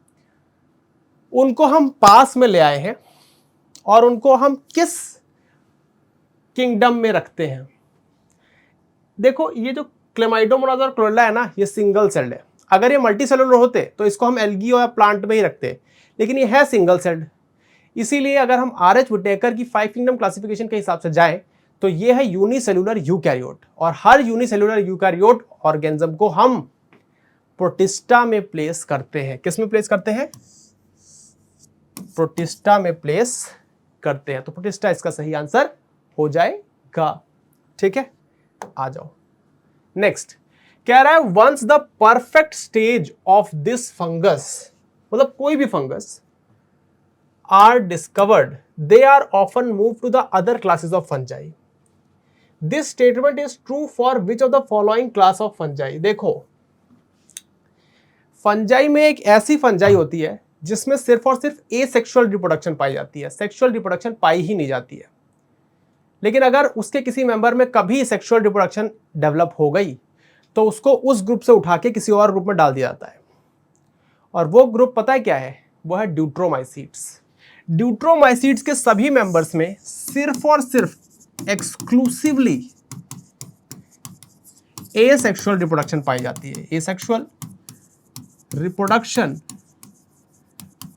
उनको हम पास में ले आए हैं और उनको हम किस किंगडम में रखते हैं। देखो, ये जो क्लेमाइडोमोनास और क्लोरेला है ना, ये सिंगल सेल्ड है। अगर ये मल्टी सेलुलर होते तो इसको हम एल्गी या प्लांट में ही रखते, लेकिन ये है सिंगल सेल्ड। इसीलिए अगर हम RH विटेकर की 5 किंगडम क्लासिफिकेशन के हिसाब से जाएं तो ये है यूनिसेलुलर यूकैरियोट, और हर यूनिसेलुलर यूकैरियोट ऑर्गेनिज्म को हम प्रोटिस्टा में प्लेस करते हैं। किस में प्लेस करते हैं, प्रोटिस्टा में प्लेस करते हैं। तो प्रोटिस्टा इसका सही आंसर हो जाएगा। ठीक है, आ जाओ नेक्स्ट। कह रहा है once the perfect stage of this fungus, मतलब कोई भी fungus are discovered, they are often moved to the other classes of fungi. This statement is true for which of the following class of fungi? देखो, fungi में एक ऐसी fungi होती है जिसमें सिर्फ और सिर्फ एसेक्सुअल रिप्रोडक्शन पाई जाती है, सेक्सुअल रिप्रोडक्शन पाई ही नहीं जाती है। लेकिन अगर उसके किसी मेंबर में कभी सेक्सुअल रिप्रोडक्शन डेवलप हो गई तो उसको उस ग्रुप से उठा के किसी और ग्रुप में डाल दिया जाता है, और वो ग्रुप पता है क्या है, वो है ड्यूट्रोमाइसीट्स। ड्यूट्रोमाइसीट्स के सभी मेंबर्स में सिर्फ और सिर्फ एक्सक्लूसिवली एसेक्सुअल रिप्रोडक्शन पाई जाती है, एसेक्सुअल रिप्रोडक्शन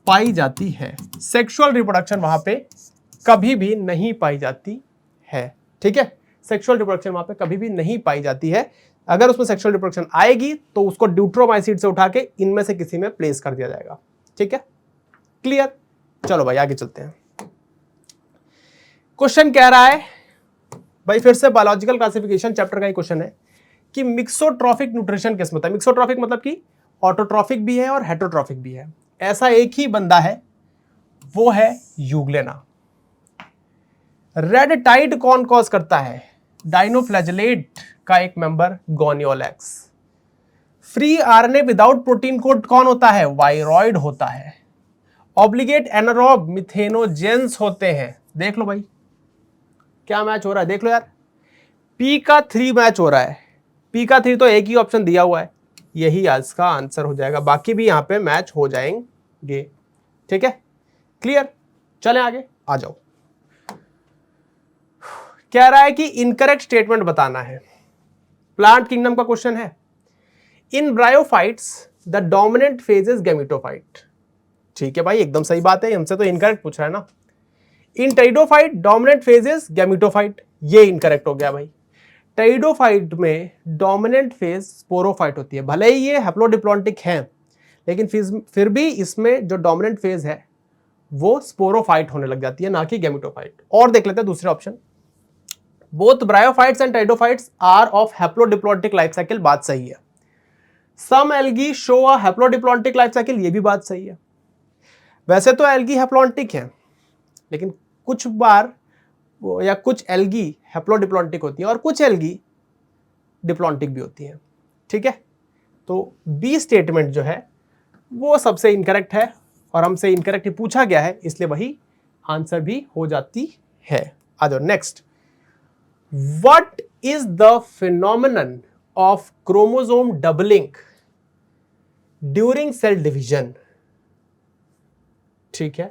पाई जाती है। सेक्सुअल रिप्रोडक्शन वहां पे कभी भी नहीं पाई जाती है। ठीक है, सेक्सुअल रिप्रोडक्शन वहां पे कभी भी नहीं पाई जाती है। अगर उसमें सेक्सुअल रिप्रोडक्शन आएगी तो उसको ड्यूट्रोमाइसीट से उठा के इनमें से किसी में प्लेस कर दिया जाएगा। ठीक है, क्लियर। चलो भाई आगे चलते हैं। क्वेश्चन कह रहा है भाई, फिर से बायोलॉजिकल क्लासिफिकेशन चैप्टर का ही क्वेश्चन है कि मिक्सोट्रॉफिक न्यूट्रिशन किसमें होता है। मिक्सोट्रॉफिक मतलब कि ऑटोट्रॉफिक भी है और हेटरोट्रॉफिक भी है। ऐसा एक ही बंदा है, वो है यूग्लेना। रेड टाइड कौन कॉज करता है, डाइनोफ्लैजेलेट का एक member Gonyaulax. Free RNA without protein code कौन होता है, वायरॉइड होता है। ऑब्लिगेट एनारोब मिथेनोजेंस होते हैं। देख लो भाई क्या मैच हो रहा है, देख लो यार, पी का 3 मैच हो रहा है, पी का 3 तो एक ही ऑप्शन दिया हुआ है, यही आज का आंसर हो जाएगा, बाकी भी यहां पे मैच हो जाएंगे। ठीक है, क्लियर। चले आगे आ जाओ। कह रहा है कि इनकरेक्ट स्टेटमेंट बताना है, प्लांट किंगडम का क्वेश्चन है। In bryophytes the dominant phase is gametophyte. ठीक है भाई, एकदम सही बात है, हमसे तो इनकरेक्ट पूछ रहा है ना। In pteridophyte dominant phase is gametophyte, ये इनकरेक्ट हो गया भाई। टेरिडोफाइट में डोमिनेंट फेज स्पोरोफाइट होती है, भले ही ये हैप्लोडिप्लॉन्टिक है, लेकिन फिर भी इसमें जो डोमिनेंट फेज है वो स्पोरोफाइट होने लग जाती है, ना कि गैमेटोफाइट। और देख लेते हैं दूसरे option, both bryophytes and pteridophytes are of haplodiplontic life cycle, बात सही है। Some algae show a haplodiplontic life cycle, ये भी बात सही है। वैसे तो एल्गी हैप्लॉन्टिक है, लेकिन कुछ बार या कुछ एल्गी हैप्लोडिप्लॉन्टिक होती है और कुछ एल्गी डिप्लॉन्टिक भी होती है। ठीक है, तो बी स्टेटमेंट जो है वो सबसे इनकरेक्ट है, और हमसे इनकरेक्ट पूछा गया है, इसलिए वही आंसर भी हो जाती है। आ जाओ next. What is the phenomenon of chromosome doubling during cell division? ठीक है,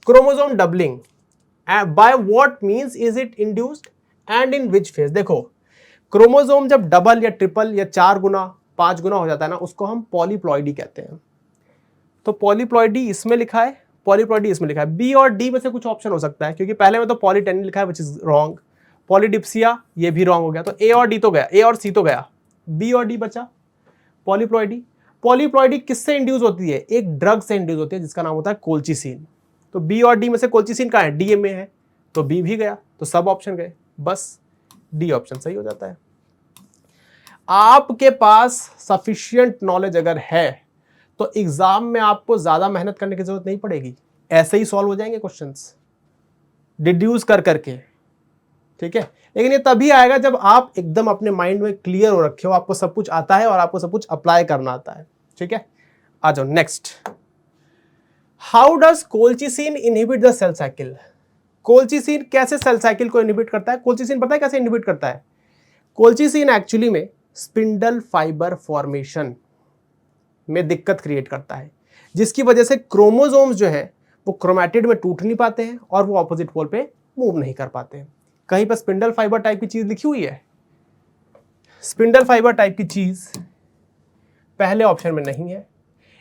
chromosome doubling by what means is it induced and in which phase? देखो, क्रोमोसोम जब डबल या ट्रिपल या 4 गुना 5 गुना हो जाता है ना, उसको हम पॉलीप्लॉइडी कहते हैं। तो पॉलीप्लॉइडी इसमें लिखा है, पॉलीप्लॉइडी इसमें लिखा है। बी और डी में से कुछ ऑप्शन हो सकता है, क्योंकि पहले में तो पॉलीटेनिक लिखा है, विच इज रॉन्ग। पॉलीडिप्सिया, ये भी रॉन्ग हो गया, तो ए और डी तो गया, ए और सी तो गया, बी और डी बचा। पॉलीप्लॉइडी, पॉलीप्लॉइडी किससे इंड्यूस होती है? एक ड्रग से इंड्यूस होती है जिसका नाम होता है कोल्चिसिन। तो बी और डी में से कोल्चिसिन कहाँ है? डी में है, तो बी भी गया, तो सब ऑप्शन गए, बस डी ऑप्शन सही हो जाता है। आपके पास सफिशिएंट नॉलेज अगर है तो एग्जाम में आपको ज्यादा मेहनत करने की जरूरत नहीं पड़ेगी, ऐसे ही सॉल्व हो जाएंगे क्वेश्चंस डिड्यूस कर करके। ठीक है, लेकिन ये तभी आएगा जब आप एकदम अपने माइंड में क्लियर हो रखे हो, आपको सब कुछ आता है और आपको सब कुछ अप्लाई करना आता है। ठीक है, आ जाओ next. How does colchicine inhibit the cell cycle? Colchicine कैसे सेल साइकिल को इनहिबिट करता है? कोल्चिसिन पता है कैसे इनहिबिट करता है? कोल्चिसिन एक्चुअली में स्पिंडल फाइबर फॉर्मेशन में दिक्कत क्रिएट करता है, जिसकी वजह से क्रोमोसोम्स जो है वो क्रोमैटिड में टूट नहीं पाते हैं और वो ऑपोजिट पोल पे मूव नहीं कर पाते हैं। कहीं पर स्पिंडल फाइबर टाइप की चीज लिखी हुई है? स्पिंडल फाइबर टाइप की चीज पहले ऑप्शन में नहीं है।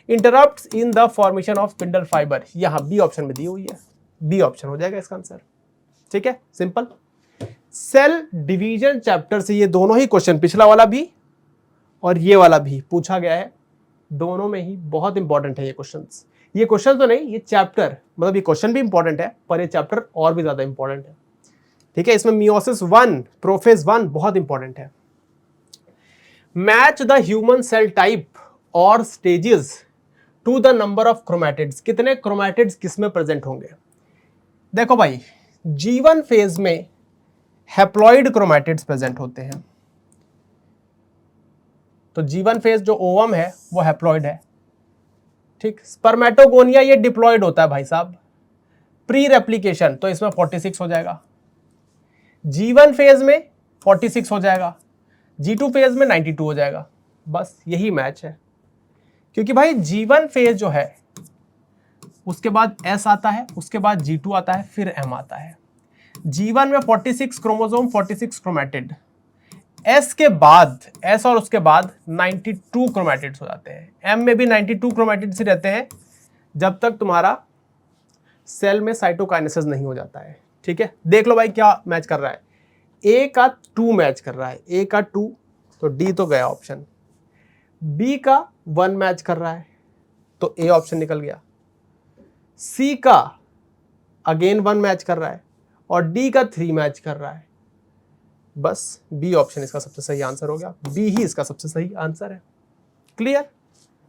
Interrupts in the formation of spindle fibre, यहां बी ऑप्शन में दी हुई है, बी ऑप्शन हो जाएगा इसका आंसर। ठीक है, सिंपल। सेल डिवीजन चैप्टर से ये दोनों ही क्वेश्चन, पिछला वाला भी और ये वाला भी पूछा गया है, दोनों में ही बहुत इंपॉर्टेंट है ये क्वेश्चंस। ये क्वेश्चन तो नहीं, ये चैप्टर, मतलब ये क्वेश्चन भी इंपॉर्टेंट है, पर ये चैप्टर और भी ज्यादा इंपॉर्टेंट है। ठीक है, इसमें मियोसिस 1, प्रोफेज 1 बहुत इंपॉर्टेंट है। Match the human cell type और stages to the number of chromatids, कितने क्रोमैटिड्स किसमें प्रेजेंट होंगे? देखो भाई, G1 फेज में हैप्लॉइड क्रोमैटिड्स प्रेजेंट होते हैं, तो G1 फेज जो ओवम है वो हैप्लॉइड है। ठीक, स्पर्मेटोगोनिया ये डिप्लॉइड होता है भाई साहब। प्री रेप्लिकेशन तो इसमें 46 हो जाएगा, G1 फेज में 46 हो जाएगा, G2 फेज में 92 हो जाएगा, बस यही मैच है। क्योंकि भाई G1 फेज जो है उसके बाद S आता है, उसके बाद G2 आता है, फिर M आता है। G1 में 46 क्रोमोसोम, 46 क्रोमैटिड, S के बाद, S और उसके बाद 92 क्रोमैटिड्स हो जाते हैं। M में भी 92 क्रोमैटिड्स ही रहते हैं जब तक तुम्हारा सेल में साइटोकाइनेसिस नहीं हो जाता है। ठीक है, देख लो भाई क्या मैच कर रहा है, A का 2 मैच कर रहा है, A का 2, तो D तो गया ऑप्शन। B का 1 मैच कर रहा है, तो A ऑप्शन निकल गया। C का अगेन 1 मैच कर रहा है और D का 3 मैच कर रहा है, बस B ऑप्शन इसका सबसे सही आंसर हो गया। B ही इसका सबसे सही आंसर है। क्लियर,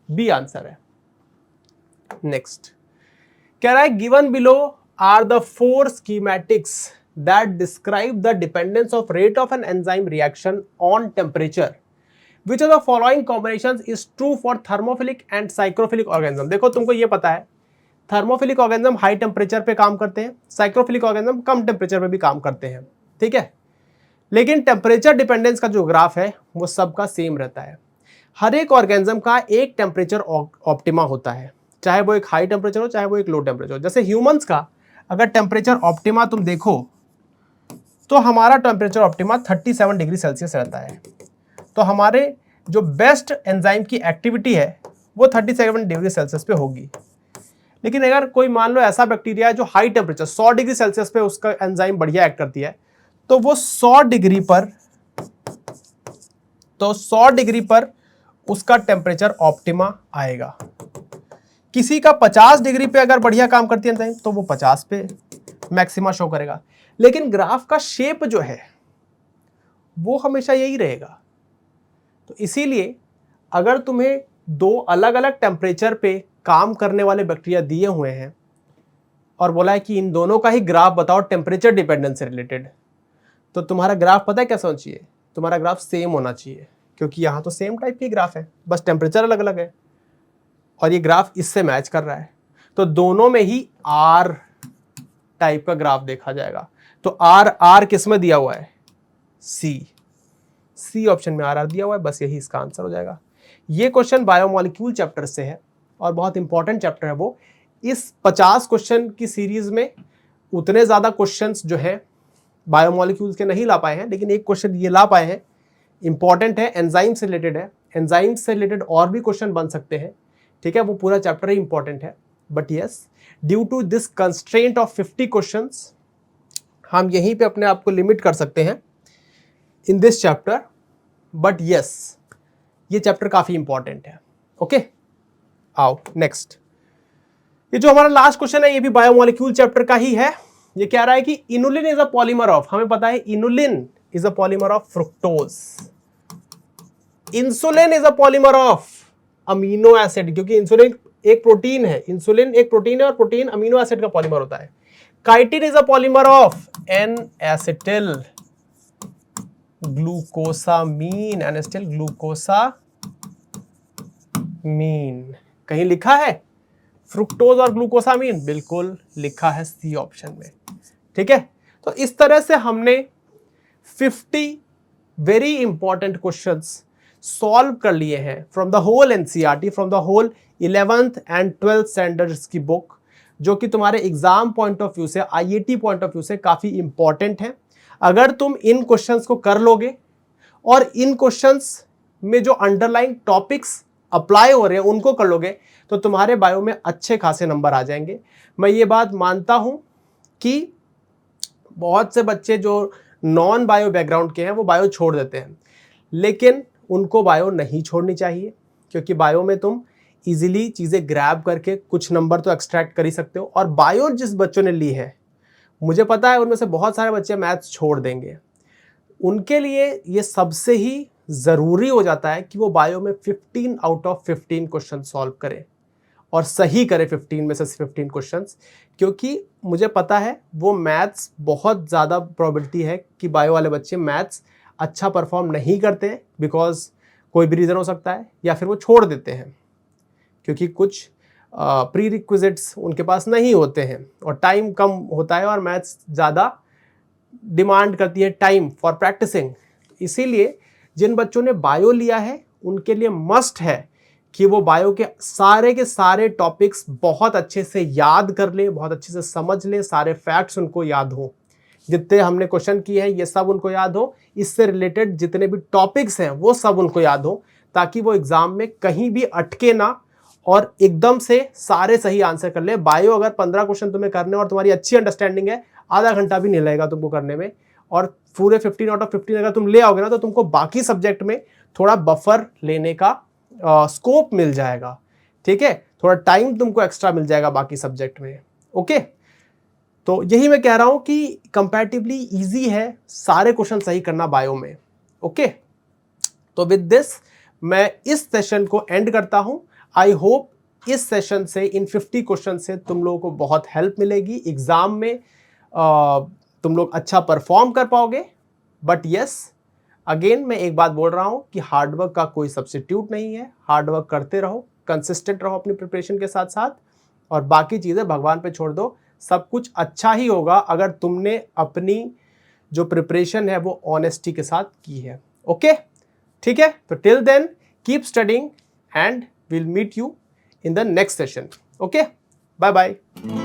B आंसर है। नेक्स्ट कह रहा है given below are the 4 schematics that describe the dependence of rate of an enzyme reaction on temperature which of the following combinations is true for thermophilic and psychrophilic organism. देखो तुमको ये पता है thermophilic organism high temperature पे काम करते हैं, साइक्रोफिलिक organism कम temperature पे भी काम करते हैं, ठीक है। लेकिन टेम्परेचर डिपेंडेंस का जो ग्राफ है वो सबका सेम रहता है। हर एक ऑर्गेनिज्म का एक टेम्परेचर ऑप्टिमा होता है, चाहे वो एक हाई टेम्परेचर हो चाहे वो एक लो टेम्परेचर हो। जैसे ह्यूमंस का अगर टेम्परेचर ऑप्टिमा तुम देखो तो हमारा टेम्परेचर ऑप्टिमा 37 डिग्री सेल्सियस रहता है। तो हमारे जो बेस्ट एंजाइम की एक्टिविटी है वो 37 डिग्री सेल्सियस पे होगी। लेकिन अगर कोई मान लो ऐसा बैक्टीरिया है जो हाई टेम्परेचर 100 डिग्री सेल्सियस पे उसका एंजाइम बढ़िया एक्ट करती है, तो वो 100 डिग्री पर उसका टेम्परेचर ऑप्टिमा आएगा। किसी का 50 डिग्री पे अगर बढ़िया काम करती है एंजाइम तो वो 50 पे मैक्सिमा शो करेगा। लेकिन ग्राफ का शेप जो है वो हमेशा यही रहेगा। तो इसीलिए अगर तुम्हें दो अलग अलग टेम्परेचर पे काम करने वाले बैक्टीरिया दिए हुए हैं और बोला है कि इन दोनों का ही ग्राफ बताओ टेम्परेचर डिपेंडेंस से रिलेटेड, तो तुम्हारा ग्राफ पता है कैसा होना चाहिए? तुम्हारा ग्राफ सेम होना चाहिए, क्योंकि यहाँ तो सेम टाइप की ग्राफ है, बस टेम्परेचर अलग अलग है और ये ग्राफ इससे मैच कर रहा है। तो दोनों में ही आर टाइप का ग्राफ देखा जाएगा। तो आर किस में दिया हुआ है? सी ऑप्शन में आर दिया हुआ है, बस यही इसका आंसर हो जाएगा। ये क्वेश्चन बायोमोलिक्यूल चैप्टर से है और बहुत इंपॉर्टेंट चैप्टर है वो। इस 50 क्वेश्चन की सीरीज में उतने ज्यादा क्वेश्चंस जो है बायोमोलिक्यूल्स के नहीं ला पाए हैं, लेकिन एक क्वेश्चन ये ला पाए हैं, इंपॉर्टेंट है, एंजाइम से रिलेटेड है। एंजाइम से रिलेटेड और भी क्वेश्चन बन सकते हैं, ठीक है, वो पूरा चैप्टर ही इंपॉर्टेंट है। But yes, due to this constraint of 50 questions हम यहीं पे अपने आप को लिमिट कर सकते हैं in this chapter. But yes, ये चैप्टर काफी इंपॉर्टेंट है। ओके, आओ नेक्स्ट। ये जो हमारा लास्ट क्वेश्चन है ये भी बायोमोलिक्यूल चैप्टर का ही है। ये कह रहा है कि inulin is a polymer of, हमें पता है inulin is a polymer of fructose, insulin is a polymer of amino acid, क्योंकि इंसुलिन एक प्रोटीन है, इंसुलिन एक प्रोटीन है और प्रोटीन अमीनो एसिड का पॉलीमर होता है। Chitin is a polymer of N acetyl glucosamine, N acetyl glucosamine. कहीं लिखा है फ्रुक्टोज और ग्लूकोसामीन? बिल्कुल लिखा है सी ऑप्शन में, ठीक है। तो इस तरह से हमने 50 वेरी इंपॉर्टेंट क्वेश्चंस सॉल्व कर लिए हैं from the whole NCERT, from the whole 11th and 12th standards की बुक, जो कि तुम्हारे एग्जाम पॉइंट ऑफ व्यू से, आईआईटी पॉइंट ऑफ व्यू से काफी इंपॉर्टेंट है। अगर तुम इन क्वेश्चंस को कर लोगे और इन क्वेश्चंस में जो अंडरलाइन टॉपिक्स अप्लाई हो रहे हैं उनको कर लोगे तो तुम्हारे बायो में अच्छे खासे नंबर आ जाएंगे। मैं ये बात मानता हूं कि बहुत से बच्चे जो नॉन बायो बैकग्राउंड के हैं वो बायो छोड़ देते हैं, लेकिन उनको बायो नहीं छोड़नी चाहिए, क्योंकि बायो में तुम इजीली चीज़ें ग्रैब करके कुछ नंबर तो एक्सट्रैक्ट कर ही सकते हो। और बायो जिस बच्चों ने ली है, मुझे पता है उनमें से बहुत सारे बच्चे मैथ्स छोड़ देंगे, उनके लिए ये सबसे ही ज़रूरी हो जाता है कि वो बायो में 15 आउट ऑफ 15 क्वेश्चन सॉल्व करें और सही करें 15 में से 15 क्वेश्चंस, क्योंकि मुझे पता है वो मैथ्स बहुत ज़्यादा प्रोबेबिलिटी है कि बायो वाले बच्चे मैथ्स अच्छा परफॉर्म नहीं करते हैं, बिकॉज कोई भी रीज़न हो सकता है, या फिर वो छोड़ देते हैं क्योंकि कुछ प्री रिक्विजिट्स उनके पास नहीं होते हैं और टाइम कम होता है और मैथ्स ज़्यादा डिमांड करती है टाइम फॉर प्रैक्टिसिंग। इसीलिए जिन बच्चों ने बायो लिया है उनके लिए मस्ट है कि वो बायो के सारे टॉपिक्स बहुत अच्छे से याद कर ले, बहुत अच्छे से समझ ले, सारे फैक्ट्स उनको याद हो, जितने हमने क्वेश्चन किए हैं ये सब उनको याद हो, इससे रिलेटेड जितने भी टॉपिक्स हैं वो सब उनको याद हो, ताकि वो एग्जाम में कहीं भी अटके ना और एकदम से सारे सही आंसर कर ले। बायो अगर 15 क्वेश्चन तुम्हें करने और तुम्हारी अच्छी अंडरस्टैंडिंग है, आधा घंटा भी नहीं लगेगा तुमको करने में, और पूरे 15 आउट ऑफ 15 अगर तुम ले आओगे ना तो तुमको बाकी सब्जेक्ट में थोड़ा बफर लेने का स्कोप मिल जाएगा, ठीक है, थोड़ा टाइम तुमको एक्स्ट्रा मिल जाएगा बाकी सब्जेक्ट में। ओके, तो यही मैं कह रहा हूं कि कंपैरेटिवली इजी है सारे क्वेश्चन सही करना बायो में। ओके, तो विद दिस मैं इस सेशन को एंड करता हूं। आई होप इस सेशन से, इन 50 क्वेश्चन से तुम लोगों को बहुत हेल्प मिलेगी, एग्जाम में तुम लोग अच्छा परफॉर्म कर पाओगे। बट यस, अगेन मैं एक बात बोल रहा हूं कि हार्डवर्क का कोई सब्स्टिट्यूट नहीं है। हार्डवर्क करते रहो, कंसिस्टेंट रहो अपनी प्रिपरेशन के साथ साथ, और बाकी चीज़ें भगवान पे छोड़ दो। सब कुछ अच्छा ही होगा अगर तुमने अपनी जो प्रिपरेशन है वो ऑनेस्टी के साथ की है। ओके, ठीक है। तो till then keep studying and will meet you in the next session. Okay, bye bye.